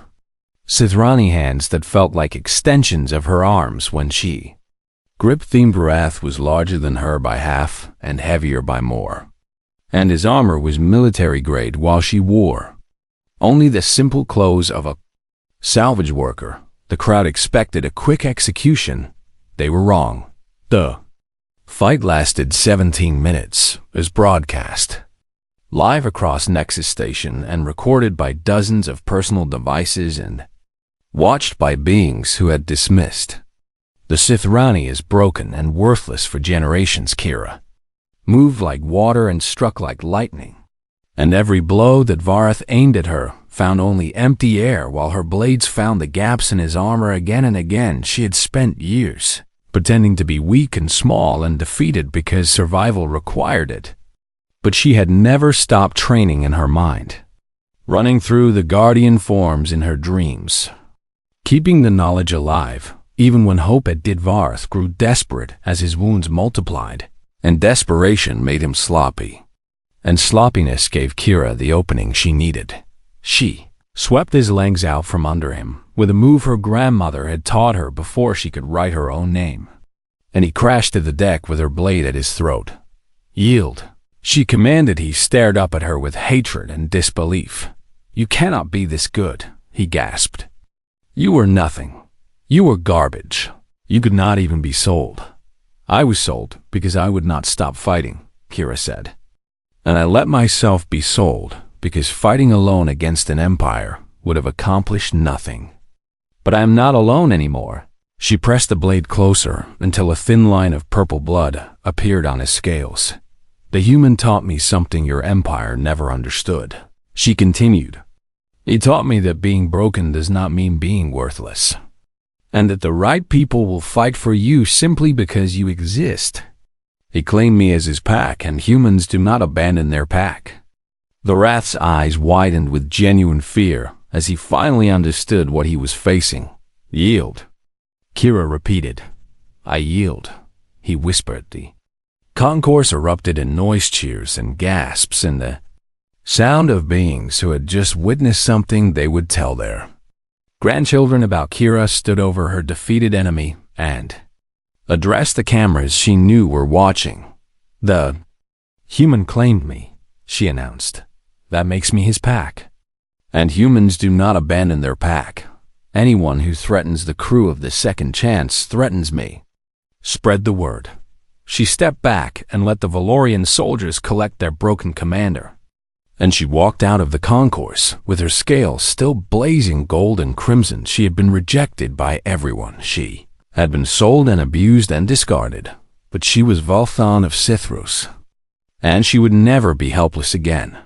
Sithrani hands that felt like extensions of her arms when she grip-themed. Varath was larger than her by half and heavier by more, and his armor was military-grade while she wore only the simple clothes of a salvage worker. The crowd expected a quick execution. They were wrong. The fight lasted 17 minutes, as broadcast live across Nexus Station and recorded by dozens of personal devices and watched by beings who had dismissed the Sithrani as broken and worthless for generations. Kira moved like water and struck like lightning, and every blow that Varath aimed at her found only empty air while her blades found the gaps in his armor again and again. She had spent years pretending to be weak and small and defeated because survival required it. But she had never stopped training in her mind, running through the guardian forms in her dreams, keeping the knowledge alive, even when hope at Didvarth grew desperate as his wounds multiplied, and desperation made him sloppy, and sloppiness gave Kira the opening she needed. She swept his legs out from under him with a move her grandmother had taught her before she could write her own name, and he crashed to the deck with her blade at his throat. Yield, she commanded. He stared up at her with hatred and disbelief. You cannot be this good, he gasped. You were nothing. You were garbage. You could not even be sold. I was sold because I would not stop fighting, Kira said. And I let myself be sold because fighting alone against an empire would have accomplished nothing. But I am not alone anymore. She pressed the blade closer until a thin line of purple blood appeared on his scales. The human taught me something your empire never understood. She continued. He taught me that being broken does not mean being worthless, and that the right people will fight for you simply because you exist. He claimed me as his pack, and humans do not abandon their pack. The Wrath's eyes widened with genuine fear as he finally understood what he was facing. Yield. Kira repeated. I yield, he whispered. The concourse erupted in noise cheers and gasps and the sound of beings who had just witnessed something they would tell their grandchildren about. Kira stood over her defeated enemy and addressed the cameras she knew were watching. The human claimed me, she announced. That makes me his pack. And humans do not abandon their pack. Anyone who threatens the crew of the Second Chance threatens me. Spread the word. She stepped back and let the Valorian soldiers collect their broken commander. And she walked out of the concourse with her scales still blazing gold and crimson. She had been rejected by everyone. She had been sold and abused and discarded. But she was Volthon of Sithros, and she would never be helpless again.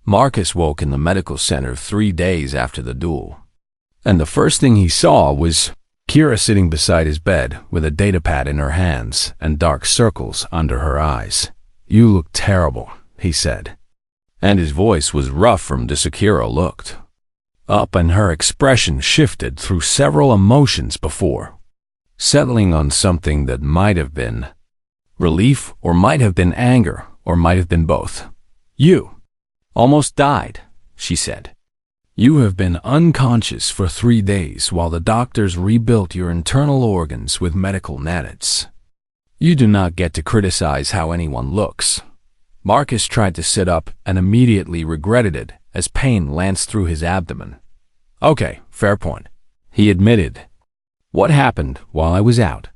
Marcus woke in the medical center 3 days after the duel. And the first thing he saw was Kira sitting beside his bed with a datapad in her hands and dark circles under her eyes. You look terrible, he said. And his voice was rough from this. Kira looked up and her expression shifted through several emotions before settling on something that might have been relief or might have been anger or might have been both. You almost died, she said. You have been unconscious for 3 days while the doctors rebuilt your internal organs with medical nanites. You do not get to criticize how anyone looks. Marcus tried to sit up and immediately regretted it as pain lanced through his abdomen. Okay, fair point, he admitted. What happened while I was out?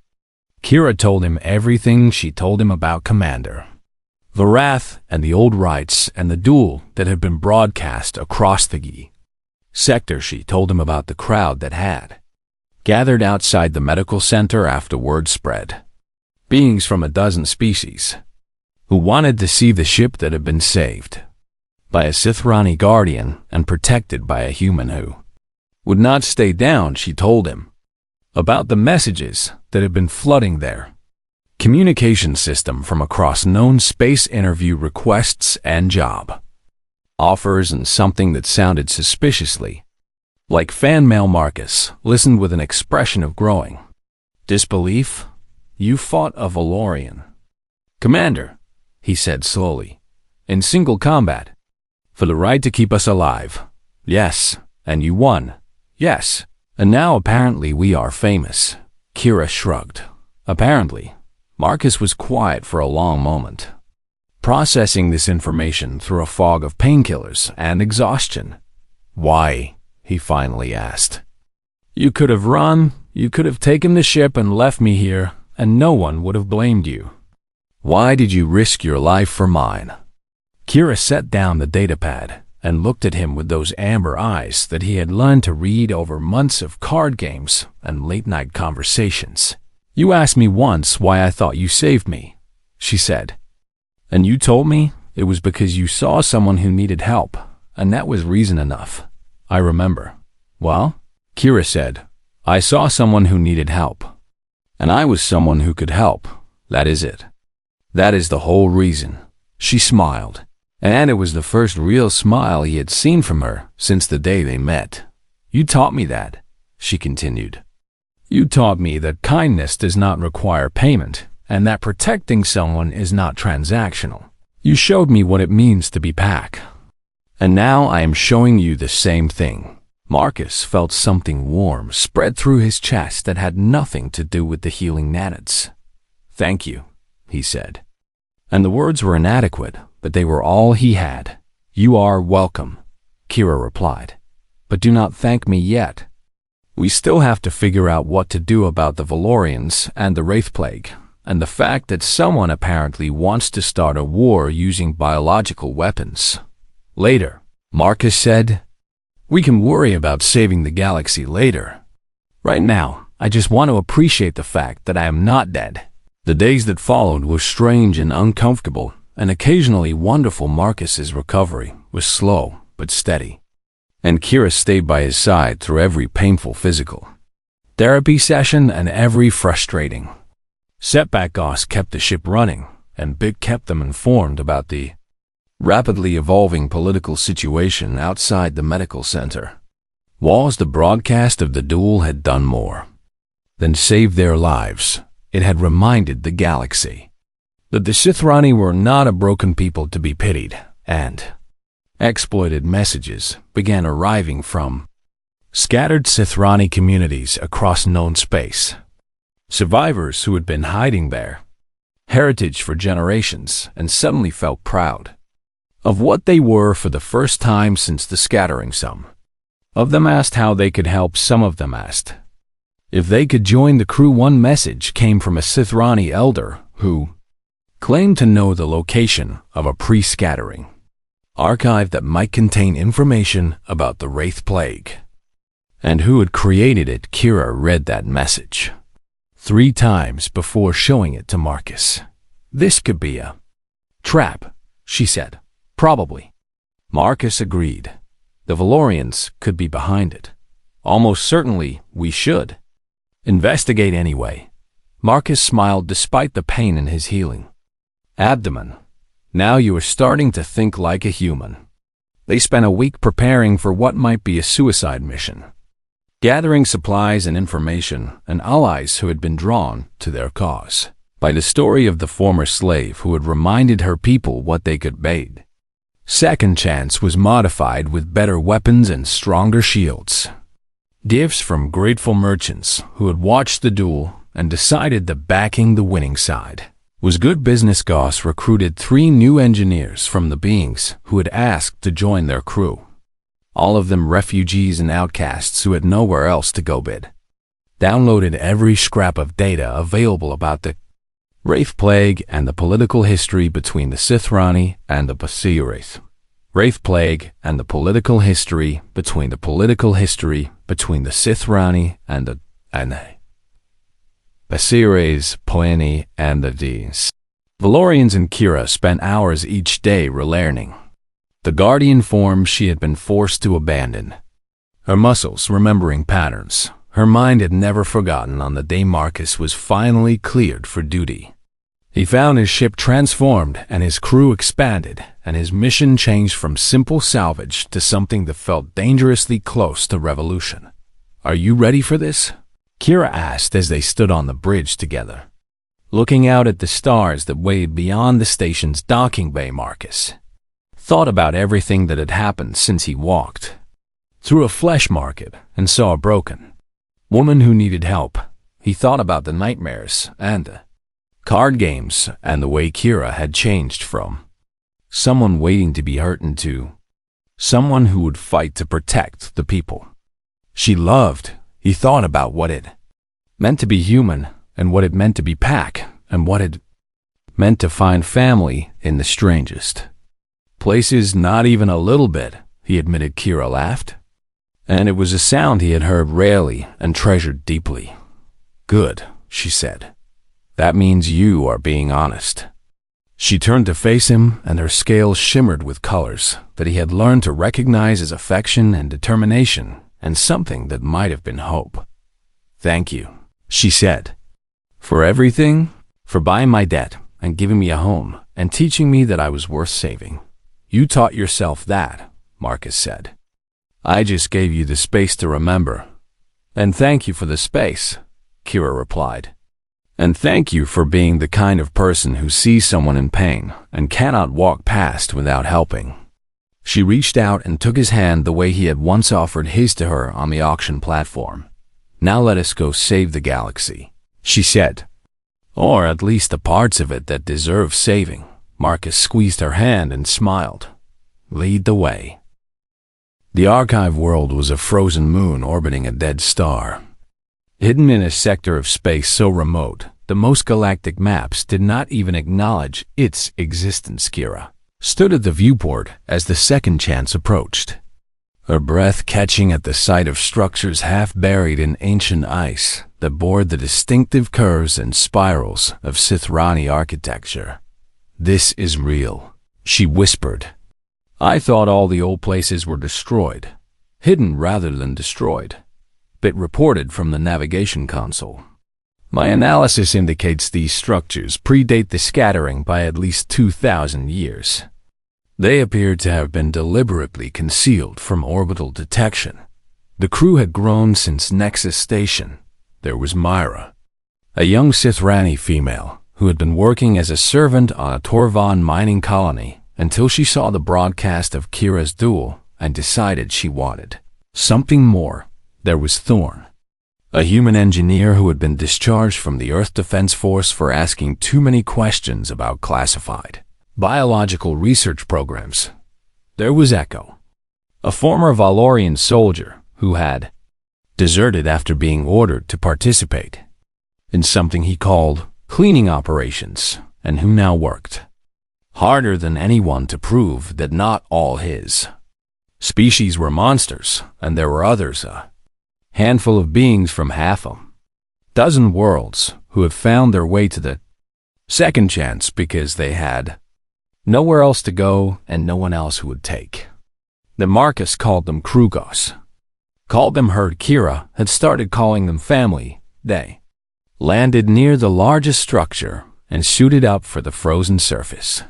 Kira told him everything she told him about Commander, the Wrath and the old rites and the duel that had been broadcast across the sector. She told him about the crowd that had gathered outside the medical center after word spread. Beings from a dozen species who wanted to see the ship that had been saved by a Sithrani guardian and protected by a human who would not stay down. She told him about the messages that had been flooding their communication system from across known space interview requests and job offers, and something that sounded suspiciously like fan mail. Marcus listened with an expression of growing disbelief. You fought a Valorian commander, he said slowly, in single combat, for the right to keep us alive. Yes, and you won. Yes, and now apparently we are famous. Kira shrugged. Apparently. Marcus was quiet for a long moment, processing this information through a fog of painkillers and exhaustion. Why? He finally asked. You could have run, you could have taken the ship and left me here, and no one would have blamed you. Why did you risk your life for mine? Kira set down the datapad and looked at him with those amber eyes that he had learned to read over months of card games and late-night conversations. You asked me once why I thought you saved me, she said. And you told me it was because you saw someone who needed help, and that was reason enough. I remember. Well, Kira said, I saw someone who needed help, and I was someone who could help. That is it. That is the whole reason. She smiled, and it was the first real smile he had seen from her since the day they met. You taught me that, she continued. You taught me that kindness does not require payment, and that protecting someone is not transactional. You showed me what it means to be pack. And now I am showing you the same thing. Marcus felt something warm spread through his chest that had nothing to do with the healing nanites. Thank you, he said. And the words were inadequate, but they were all he had. You are welcome. Kira replied. But do not thank me yet. We still have to figure out what to do about the Valorians and the Wraith Plague, and the fact that someone apparently wants to start a war using biological weapons. Later, Marcus said, we can worry about saving the galaxy later. Right now, I just want to appreciate the fact that I am not dead. The days that followed were strange and uncomfortable, and occasionally wonderful. Marcus's recovery was slow but steady, and Kira stayed by his side through every painful physical therapy session and every frustrating setback. Goss kept the ship running, and Big kept them informed about the rapidly evolving political situation outside the medical center. Was the broadcast of the duel had done more than save their lives. It had reminded the galaxy that the Sithrani were not a broken people to be pitied, and exploited messages began arriving from scattered Sithrani communities across known space. Survivors who had been hiding their heritage for generations and suddenly felt proud of what they were for the first time since the scattering. Some of them asked how they could help. Some of them asked if they could join the crew. One message came from a Sithrani elder who claimed to know the location of a pre-scattering archive that might contain information about the Wraith Plague, and who had created it. Kira read that message 3 times before showing it to Marcus. This could be a trap, she said. Probably. Marcus agreed. The Valorians could be behind it. Almost certainly we should investigate anyway. Marcus smiled despite the pain in his healing abdomen. Now you are starting to think like a human. They spent a week preparing for what might be a suicide mission, gathering supplies and information and allies who had been drawn to their cause by the story of the former slave who had reminded her people what they could bade. Second Chance was modified with better weapons and stronger shields. Gifts from grateful merchants who had watched the duel and decided that backing the winning side was good business. Goss recruited 3 new engineers from the beings who had asked to join their crew. All of them refugees and outcasts who had nowhere else to go. Bid downloaded every scrap of data available about the Wraith Plague and the political history between the Sithrani and the Basiris. Wraith Plague and the political history between the Sithrani and the Basiris, Pliny, and the Ds. Valorians and Kira spent hours each day relearning the guardian form she had been forced to abandon. Her muscles remembering patterns. Her mind had never forgotten on the day Marcus was finally cleared for duty. He found his ship transformed and his crew expanded, and his mission changed from simple salvage to something that felt dangerously close to revolution. Are you ready for this? Kira asked as they stood on the bridge together, looking out at the stars that waved beyond the station's docking bay. Marcus thought about everything that had happened since he walked through a flesh market and saw a broken woman who needed help. He thought about the nightmares and the card games and the way Kira had changed from someone waiting to be hurt into someone who would fight to protect the people she loved. He thought about what it meant to be human and what it meant to be Pack and what it meant to find family in the strangest places. Not even a little bit, he admitted. Kira laughed, and it was a sound he had heard rarely and treasured deeply. Good, she said. That means you are being honest. She turned to face him, and her scales shimmered with colors that he had learned to recognize as affection and determination and something that might have been hope. Thank you, she said, for everything, for buying my debt and giving me a home and teaching me that I was worth saving. You taught yourself that, Marcus said. I just gave you the space to remember. And thank you for the space, Kira replied. And thank you for being the kind of person who sees someone in pain and cannot walk past without helping. She reached out and took his hand the way he had once offered his to her on the auction platform. Now let us go save the galaxy, she said. Or at least the parts of it that deserve saving. Marcus squeezed her hand and smiled. Lead the way. The archive world was a frozen moon orbiting a dead star. Hidden in a sector of space so remote, the most galactic maps did not even acknowledge its existence. Kira stood at the viewport as the second chance approached, her breath catching at the sight of structures half buried in ancient ice that bore the distinctive curves and spirals of Sithrani architecture. "This is real," she whispered. "I thought all the old places were destroyed, hidden rather than destroyed," Bit reported from the navigation console. "My analysis indicates these structures predate the scattering by at least 2,000 years. They appear to have been deliberately concealed from orbital detection. The crew had grown since Nexus Station. There was Myra, a young Sithrani female who had been working as a servant on a Torvan mining colony until she saw the broadcast of Kira's duel and decided she wanted something more. There was Thorn, a human engineer who had been discharged from the Earth Defense Force for asking too many questions about classified biological research programs. There was Echo, a former Valorian soldier who had deserted after being ordered to participate in something he called cleaning operations, and who now worked harder than anyone to prove that not all his species were monsters, and there were others, a handful of beings from half a dozen worlds who have found their way to the second chance because they had nowhere else to go and no one else who would take. The Marcus called them Krugos, called them herd. Kira had started calling them family. They landed near the largest structure and suited up for the frozen surface.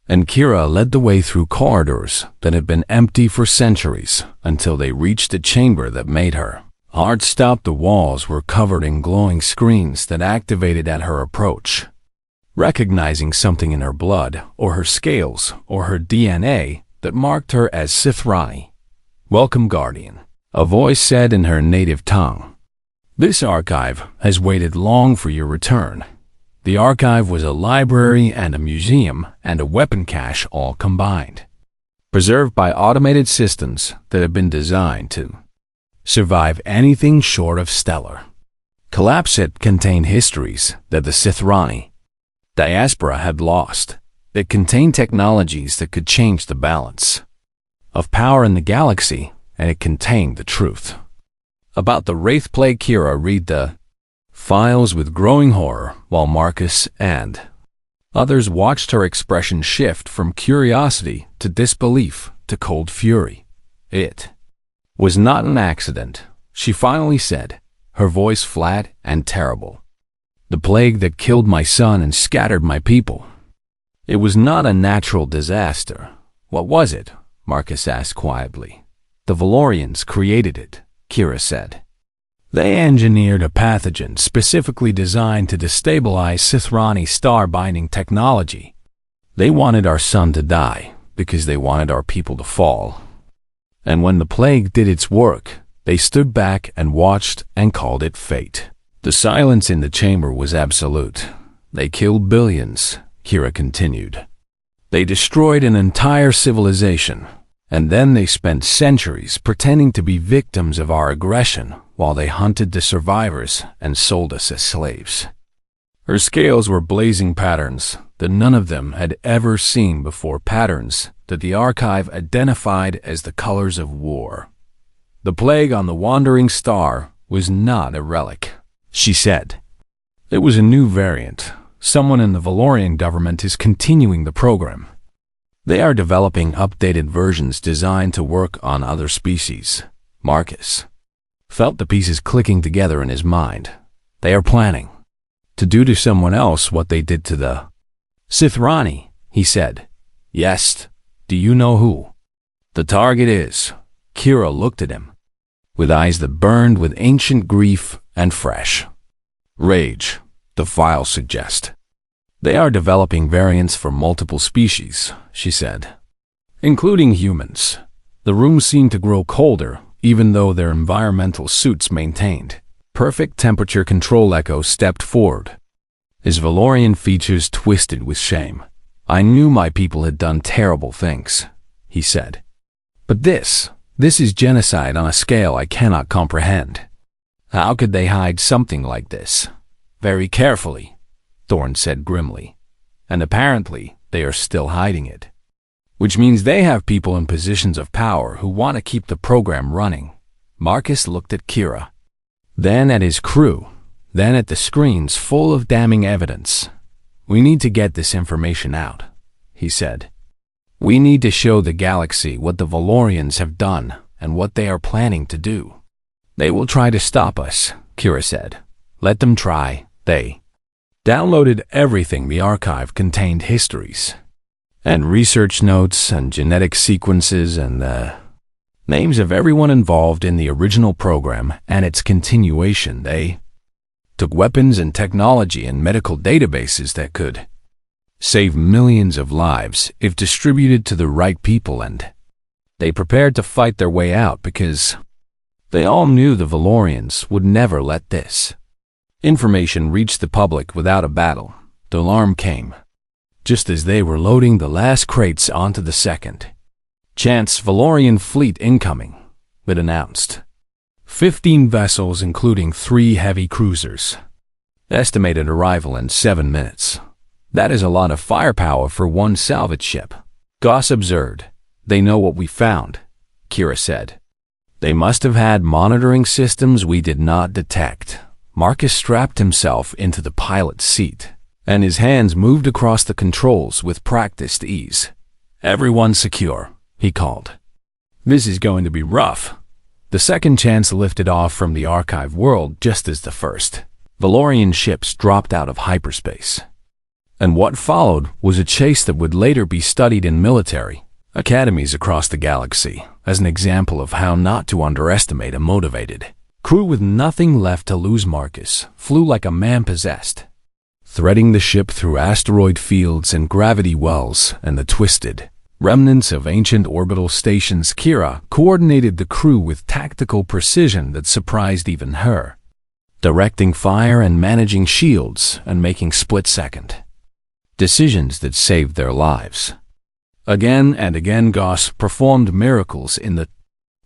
And Kira led the way through corridors that had been empty for centuries until they reached a chamber that made her heart stop. The walls were covered in glowing screens that activated at her approach. Recognizing something in her blood, or her scales, or her DNA that marked her as Sithrani. "Welcome, Guardian," a voice said in her native tongue. "This archive has waited long for your return." The archive was a library and a museum and a weapon cache all combined, preserved by automated systems that have been designed to survive anything short of stellar collapse. It contained histories that the Sithrani diaspora had lost. It contained technologies that could change the balance of power in the galaxy, and it contained the truth about the Wraith Plague. Kira read the files with growing horror, while Marcus and others watched her expression shift from curiosity to disbelief to cold fury. "It was not an accident," she finally said, her voice flat and terrible. "The plague that killed my son and scattered my people. It was not a natural disaster." "What was it?" Marcus asked quietly. "The Valorians created it," Kira said. "They engineered a pathogen specifically designed to destabilize Sithrani star-binding technology. They wanted our son to die because they wanted our people to fall. And when the plague did its work, they stood back and watched and called it fate." The silence in the chamber was absolute. "They killed billions," Kira continued. "They destroyed an entire civilization, and then they spent centuries pretending to be victims of our aggression while they hunted the survivors and sold us as slaves." Her scales were blazing patterns that none of them had ever seen before, patterns that the archive identified as the colors of war. "The plague on the wandering star was not a relic," she said. "It was a new variant. Someone in the Valorian government is continuing the program. They are developing updated versions designed to work on other species." Marcus felt the pieces clicking together in his mind. "They are planning to do to someone else what they did to the Sithrani," he said. "Yes. Do you know who the target is?" Kira looked at him with eyes that burned with ancient grief and fresh rage. "The files suggest they are developing variants for multiple species," she said, "including humans." The room seemed to grow colder, even though their environmental suits maintained perfect temperature control. Echo stepped forward, his Valorian features twisted with shame. "I knew my people had done terrible things," he said. "But this This is genocide on a scale I cannot comprehend. How could they hide something like this? Very carefully, Thorne said grimly. And apparently, they are still hiding it. Which means they have people in positions of power who want to keep the program running. Marcus looked at Kira, then at his crew, then at the screens full of damning evidence. We need to get this information out, he said. We need to show the galaxy what the Valorians have done and what they are planning to do. They will try to stop us, Kira said. Let them try. They downloaded everything the archive contained: histories and research notes and genetic sequences and the names of everyone involved in the original program and its continuation. They took weapons and technology and medical databases that could save millions of lives if distributed to the right people, and they prepared to fight their way out because they all knew the Valorians would never let this information reach the public without a battle. The alarm came just as they were loading the last crates onto the second chance Valorian fleet incoming, it announced. 15 vessels, including 3 heavy cruisers. Estimated arrival in 7 minutes. That is a lot of firepower for one salvage ship, Goss observed. They know what we found, Kira said. They must have had monitoring systems we did not detect. Marcus strapped himself into the pilot's seat, and his hands moved across the controls with practiced ease. Everyone secure, he called. This is going to be rough. The second chance lifted off from the archive world just as the first Valorian ships dropped out of hyperspace. And what followed was a chase that would later be studied in military academies across the galaxy as an example of how not to underestimate a motivated crew with nothing left to lose. Marcus flew like a man possessed, threading the ship through asteroid fields and gravity wells and the twisted remnants of ancient orbital stations. Kira coordinated the crew with tactical precision that surprised even her, directing fire and managing shields and making split-second decisions that saved their lives. Again and again, Goss performed miracles in the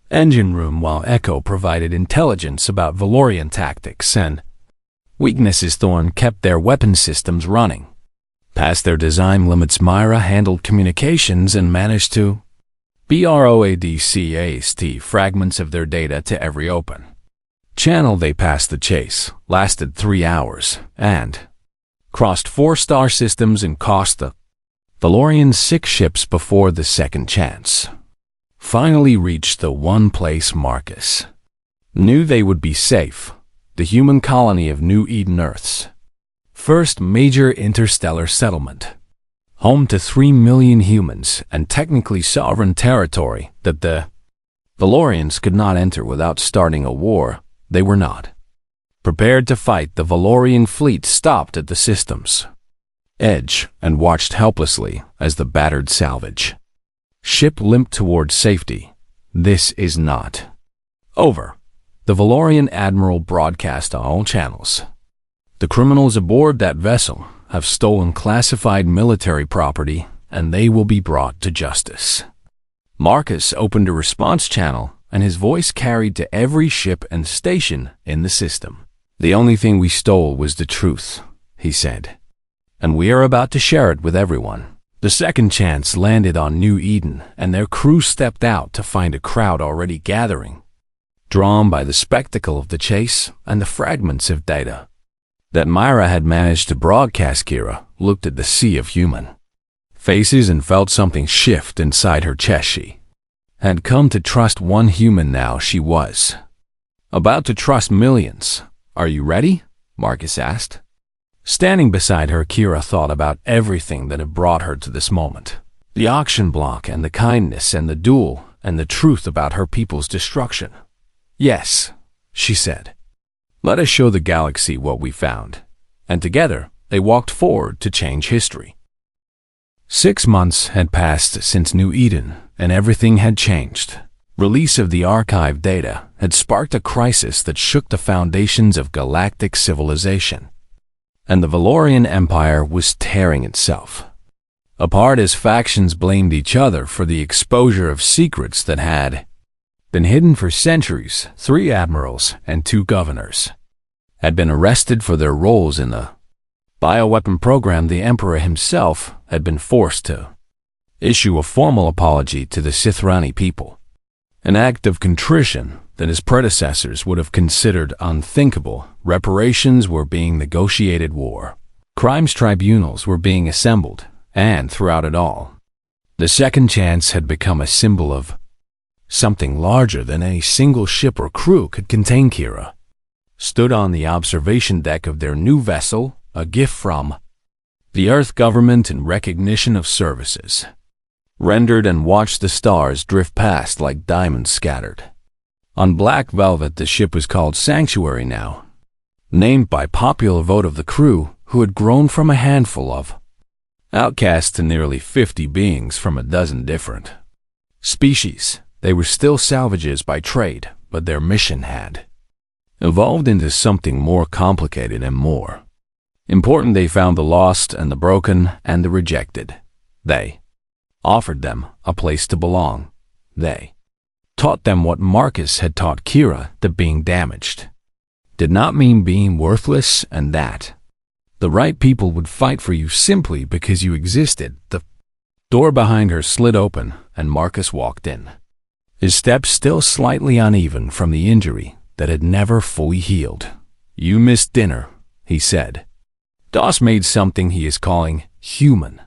engine room while Echo provided intelligence about Valorian tactics and weaknesses. Thorne kept their weapon systems running. Past their design limits, Myra handled communications and managed to broadcast fragments of their data to every open channel. They passed the chase, lasted 3 hours, and crossed 4 star systems and cost the Valorians 6 ships before the second chance finally reached the one place Marcus knew they would be safe: the human colony of New Eden, Earth's first major interstellar settlement, home to 3 million humans and technically sovereign territory that the Valorians could not enter without starting a war. They were not prepared to fight. The Valorian fleet stopped at the system's edge and watched helplessly as the battered salvage ship limped toward safety. This is not over, the Valorian admiral broadcast on all channels. The criminals aboard that vessel have stolen classified military property, and they will be brought to justice. Marcus opened a response channel, and his voice carried to every ship and station in the system. The only thing we stole was the truth, he said, and we are about to share it with everyone. The second chance landed on New Eden, and their crew stepped out to find a crowd already gathering, drawn by the spectacle of the chase and the fragments of data that Myra had managed to broadcast. Kira looked at the sea of human faces and felt something shift inside her chest. She had come to trust one human. Now she was about to trust millions. Are you ready? Marcus asked. Standing beside her, Kira thought about everything that had brought her to this moment. The auction block and the kindness and the duel and the truth about her people's destruction. Yes, she said. Let us show the galaxy what we found. And together, they walked forward to change history. 6 months had passed since New Eden, and everything had changed. Release of the archive data had sparked a crisis that shook the foundations of galactic civilization. And the Valorian Empire was tearing itself apart as factions blamed each other for the exposure of secrets that had been hidden for centuries. 3 admirals and 2 governors had been arrested for their roles in the bioweapon program. The Emperor himself had been forced to issue a formal apology to the Sithrani people, an act of contrition that his predecessors would have considered unthinkable. Reparations were being negotiated, war crimes tribunals were being assembled, and throughout it all, the second chance had become a symbol of something larger than any single ship or crew could contain. Kira stood on the observation deck of their new vessel, a gift from the Earth government in recognition of services rendered, and watched the stars drift past like diamonds scattered on black velvet. The ship was called Sanctuary now, named by popular vote of the crew, who had grown from a handful of outcasts to nearly 50 beings from a dozen different species. They were still salvages by trade, but their mission had evolved into something more complicated and more important. They found the lost and the broken and the rejected. They offered them a place to belong. They taught them what Marcus had taught Kira, that being damaged did not mean being worthless, and that the right people would fight for you simply because you existed. The door behind her slid open, and Marcus walked in, his steps still slightly uneven from the injury that had never fully healed. "You missed dinner," he said. "Doss made something he is calling human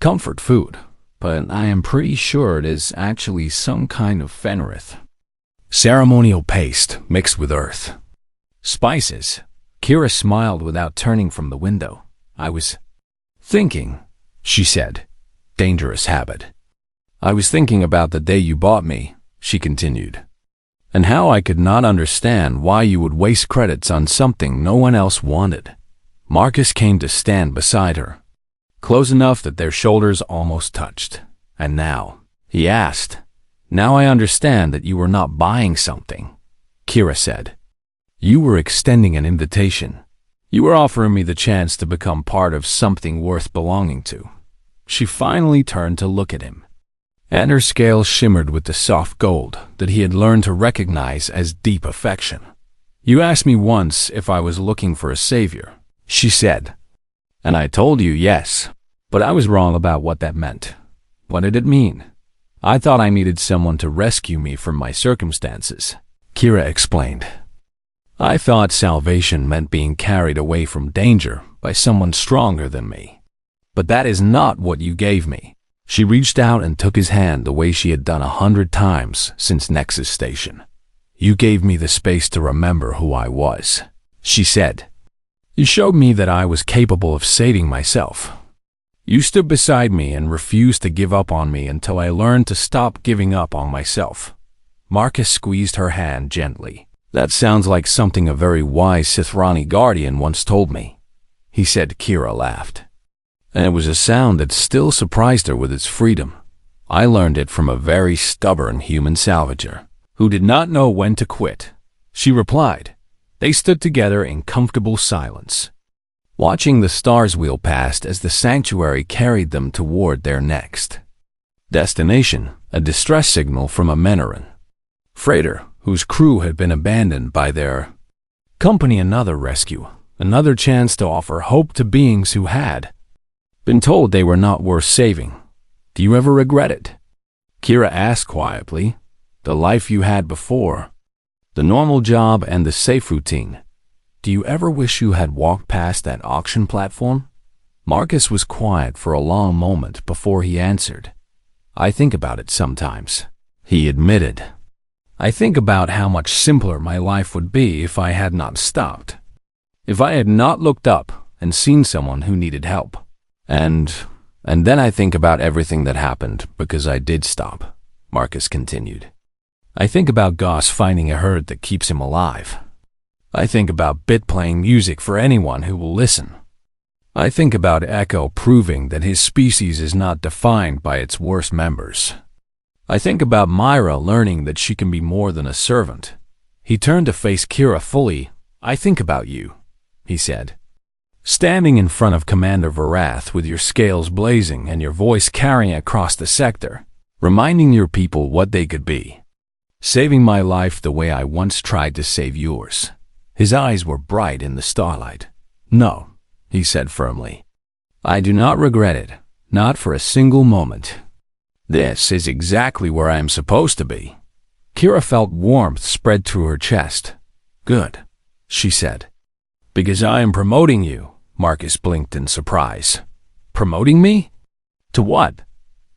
comfort food, but I am pretty sure it is actually some kind of Fenrith ceremonial paste mixed with earth spices." Kira smiled without turning from the window. "I was thinking," she said. "Dangerous habit. I was thinking about the day you bought me," she continued, "and how I could not understand why you would waste credits on something no one else wanted." Marcus came to stand beside her, close enough that their shoulders almost touched. "And now," he asked, "now I understand that you were not buying something," Kira said. "You were extending an invitation. You were offering me the chance to become part of something worth belonging to." She finally turned to look at him, and her scales shimmered with the soft gold that he had learned to recognize as deep affection. "You asked me once if I was looking for a savior," she said, "and I told you yes, but I was wrong about what that meant." "What did it mean?" "I thought I needed someone to rescue me from my circumstances," Kira explained. "I thought salvation meant being carried away from danger by someone stronger than me. But that is not what you gave me." She reached out and took his hand the way she had done 100 times since Nexus Station. "You gave me the space to remember who I was," she said. "You showed me that I was capable of saving myself. You stood beside me and refused to give up on me until I learned to stop giving up on myself." Marcus squeezed her hand gently. "That sounds like something a very wise Sithrani guardian once told me," he said. Kira laughed, and it was a sound that still surprised her with its freedom. "I learned it from a very stubborn human salvager who did not know when to quit," she replied. They stood together in comfortable silence, watching the stars wheel past as the sanctuary carried them toward their next destination, a distress signal from a Menaran freighter whose crew had been abandoned by their company. Another rescue, another chance to offer hope to beings who had been told they were not worth saving. "Do you ever regret it?" Kira asked quietly. "The life you had before, the normal job and the safe routine. Do you ever wish you had walked past that auction platform?" Marcus was quiet for a long moment before he answered. "I think about it sometimes," he admitted. "I think about how much simpler my life would be if I had not stopped, if I had not looked up and seen someone who needed help. And then I think about everything that happened because I did stop," Marcus continued. "I think about Goss finding a herd that keeps him alive. I think about Bit playing music for anyone who will listen. I think about Echo proving that his species is not defined by its worst members. I think about Myra learning that she can be more than a servant." He turned to face Kira fully. "I think about you," he said, "standing in front of Commander Varath with your scales blazing and your voice carrying across the sector, reminding your people what they could be. Saving my life the way I once tried to save yours. His eyes were bright in the starlight. No, he said firmly. I do not regret it, not for a single moment. This is exactly where I am supposed to be. Kira felt warmth spread through her chest. Good, she said. Because I am promoting you, Marcus blinked in surprise. Promoting me? To what?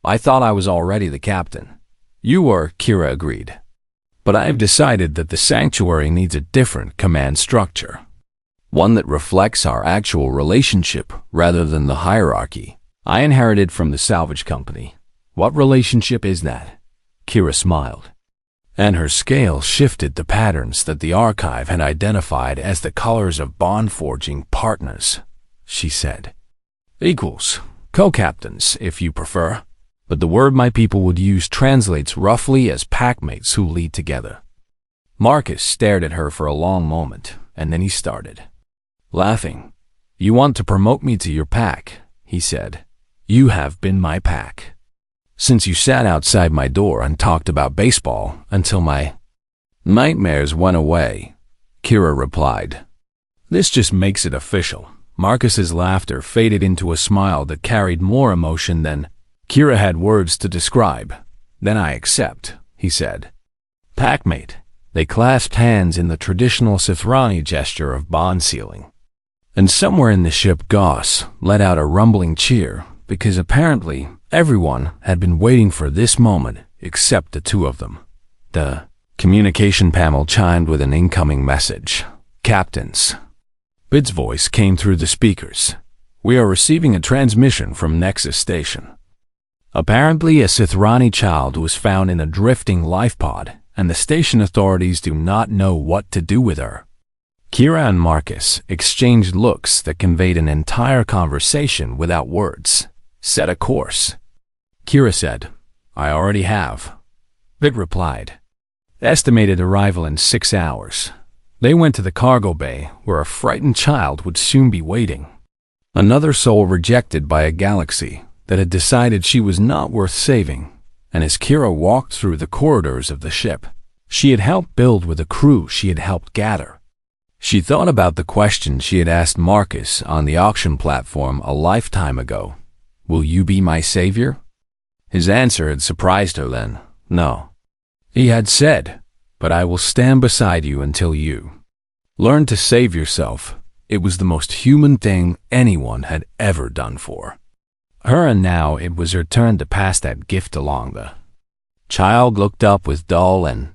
I thought I was already the captain. You were, Kira agreed. But I have decided that the sanctuary needs a different command structure. One that reflects our actual relationship rather than the hierarchy I inherited from the salvage company. What relationship is that? Kira smiled. And her scale shifted to patterns that the archive had identified as the colors of bond-forging partners, she said. Equals, co-captains, if you prefer. But the word my people would use translates roughly as packmates who lead together. Marcus stared at her for a long moment, and then he started. Laughing. You want to promote me to your pack, he said. You have been my pack. Since you sat outside my door and talked about baseball until my nightmares went away, Kira replied. This just makes it official. Marcus's laughter faded into a smile that carried more emotion than Kira had words to describe. Then I accept, he said. Packmate. They clasped hands in the traditional Sithrani gesture of bond sealing. And somewhere in the ship Goss let out a rumbling cheer, because apparently everyone had been waiting for this moment except the two of them. The communication panel chimed with an incoming message. Captains. Bid's voice came through the speakers. We are receiving a transmission from Nexus Station. Apparently, a Sithrani child was found in a drifting life pod, and the station authorities do not know what to do with her. Kira and Marcus exchanged looks that conveyed an entire conversation without words. Set a course. Kira said, I already have. Bid replied. Estimated arrival in 6 hours. They went to the cargo bay, where a frightened child would soon be waiting. Another soul rejected by a galaxy that had decided she was not worth saving, and as Kira walked through the corridors of the ship, she had helped build with a crew she had helped gather. She thought about the question she had asked Marcus on the auction platform a lifetime ago. Will you be my savior? His answer had surprised her then. No. He had said, but I will stand beside you until you learn to save yourself. It was the most human thing anyone had ever done for her, and now it was her turn to pass that gift along. The child looked up with dull and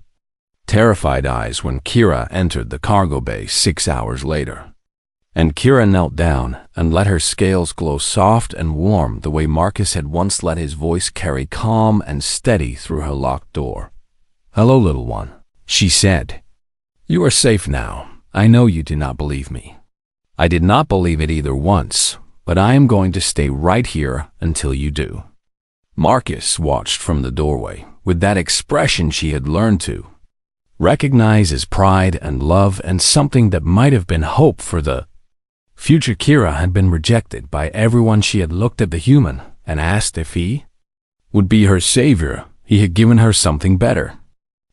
terrified eyes when Kira entered the cargo bay 6 hours later. And Kira knelt down and let her scales glow soft and warm the way Marcus had once let his voice carry calm and steady through her locked door. Hello, little one, she said. You are safe now. I know you do not believe me. I did not believe it either once, but I am going to stay right here until you do. Marcus watched from the doorway with that expression she had learned to recognize as pride and love, and something that might have been hope for the future. Kira had been rejected by everyone. She had looked at the human and asked if he would be her savior. He had given her something better,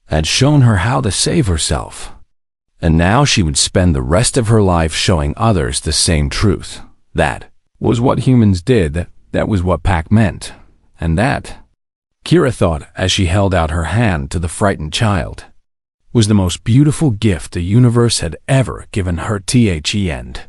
had shown her how to save herself. And now she would spend the rest of her life showing others the same truth. That was what humans did. That was what pack meant. And that, Kira thought as she held out her hand to the frightened child, was the most beautiful gift the universe had ever given her. The end.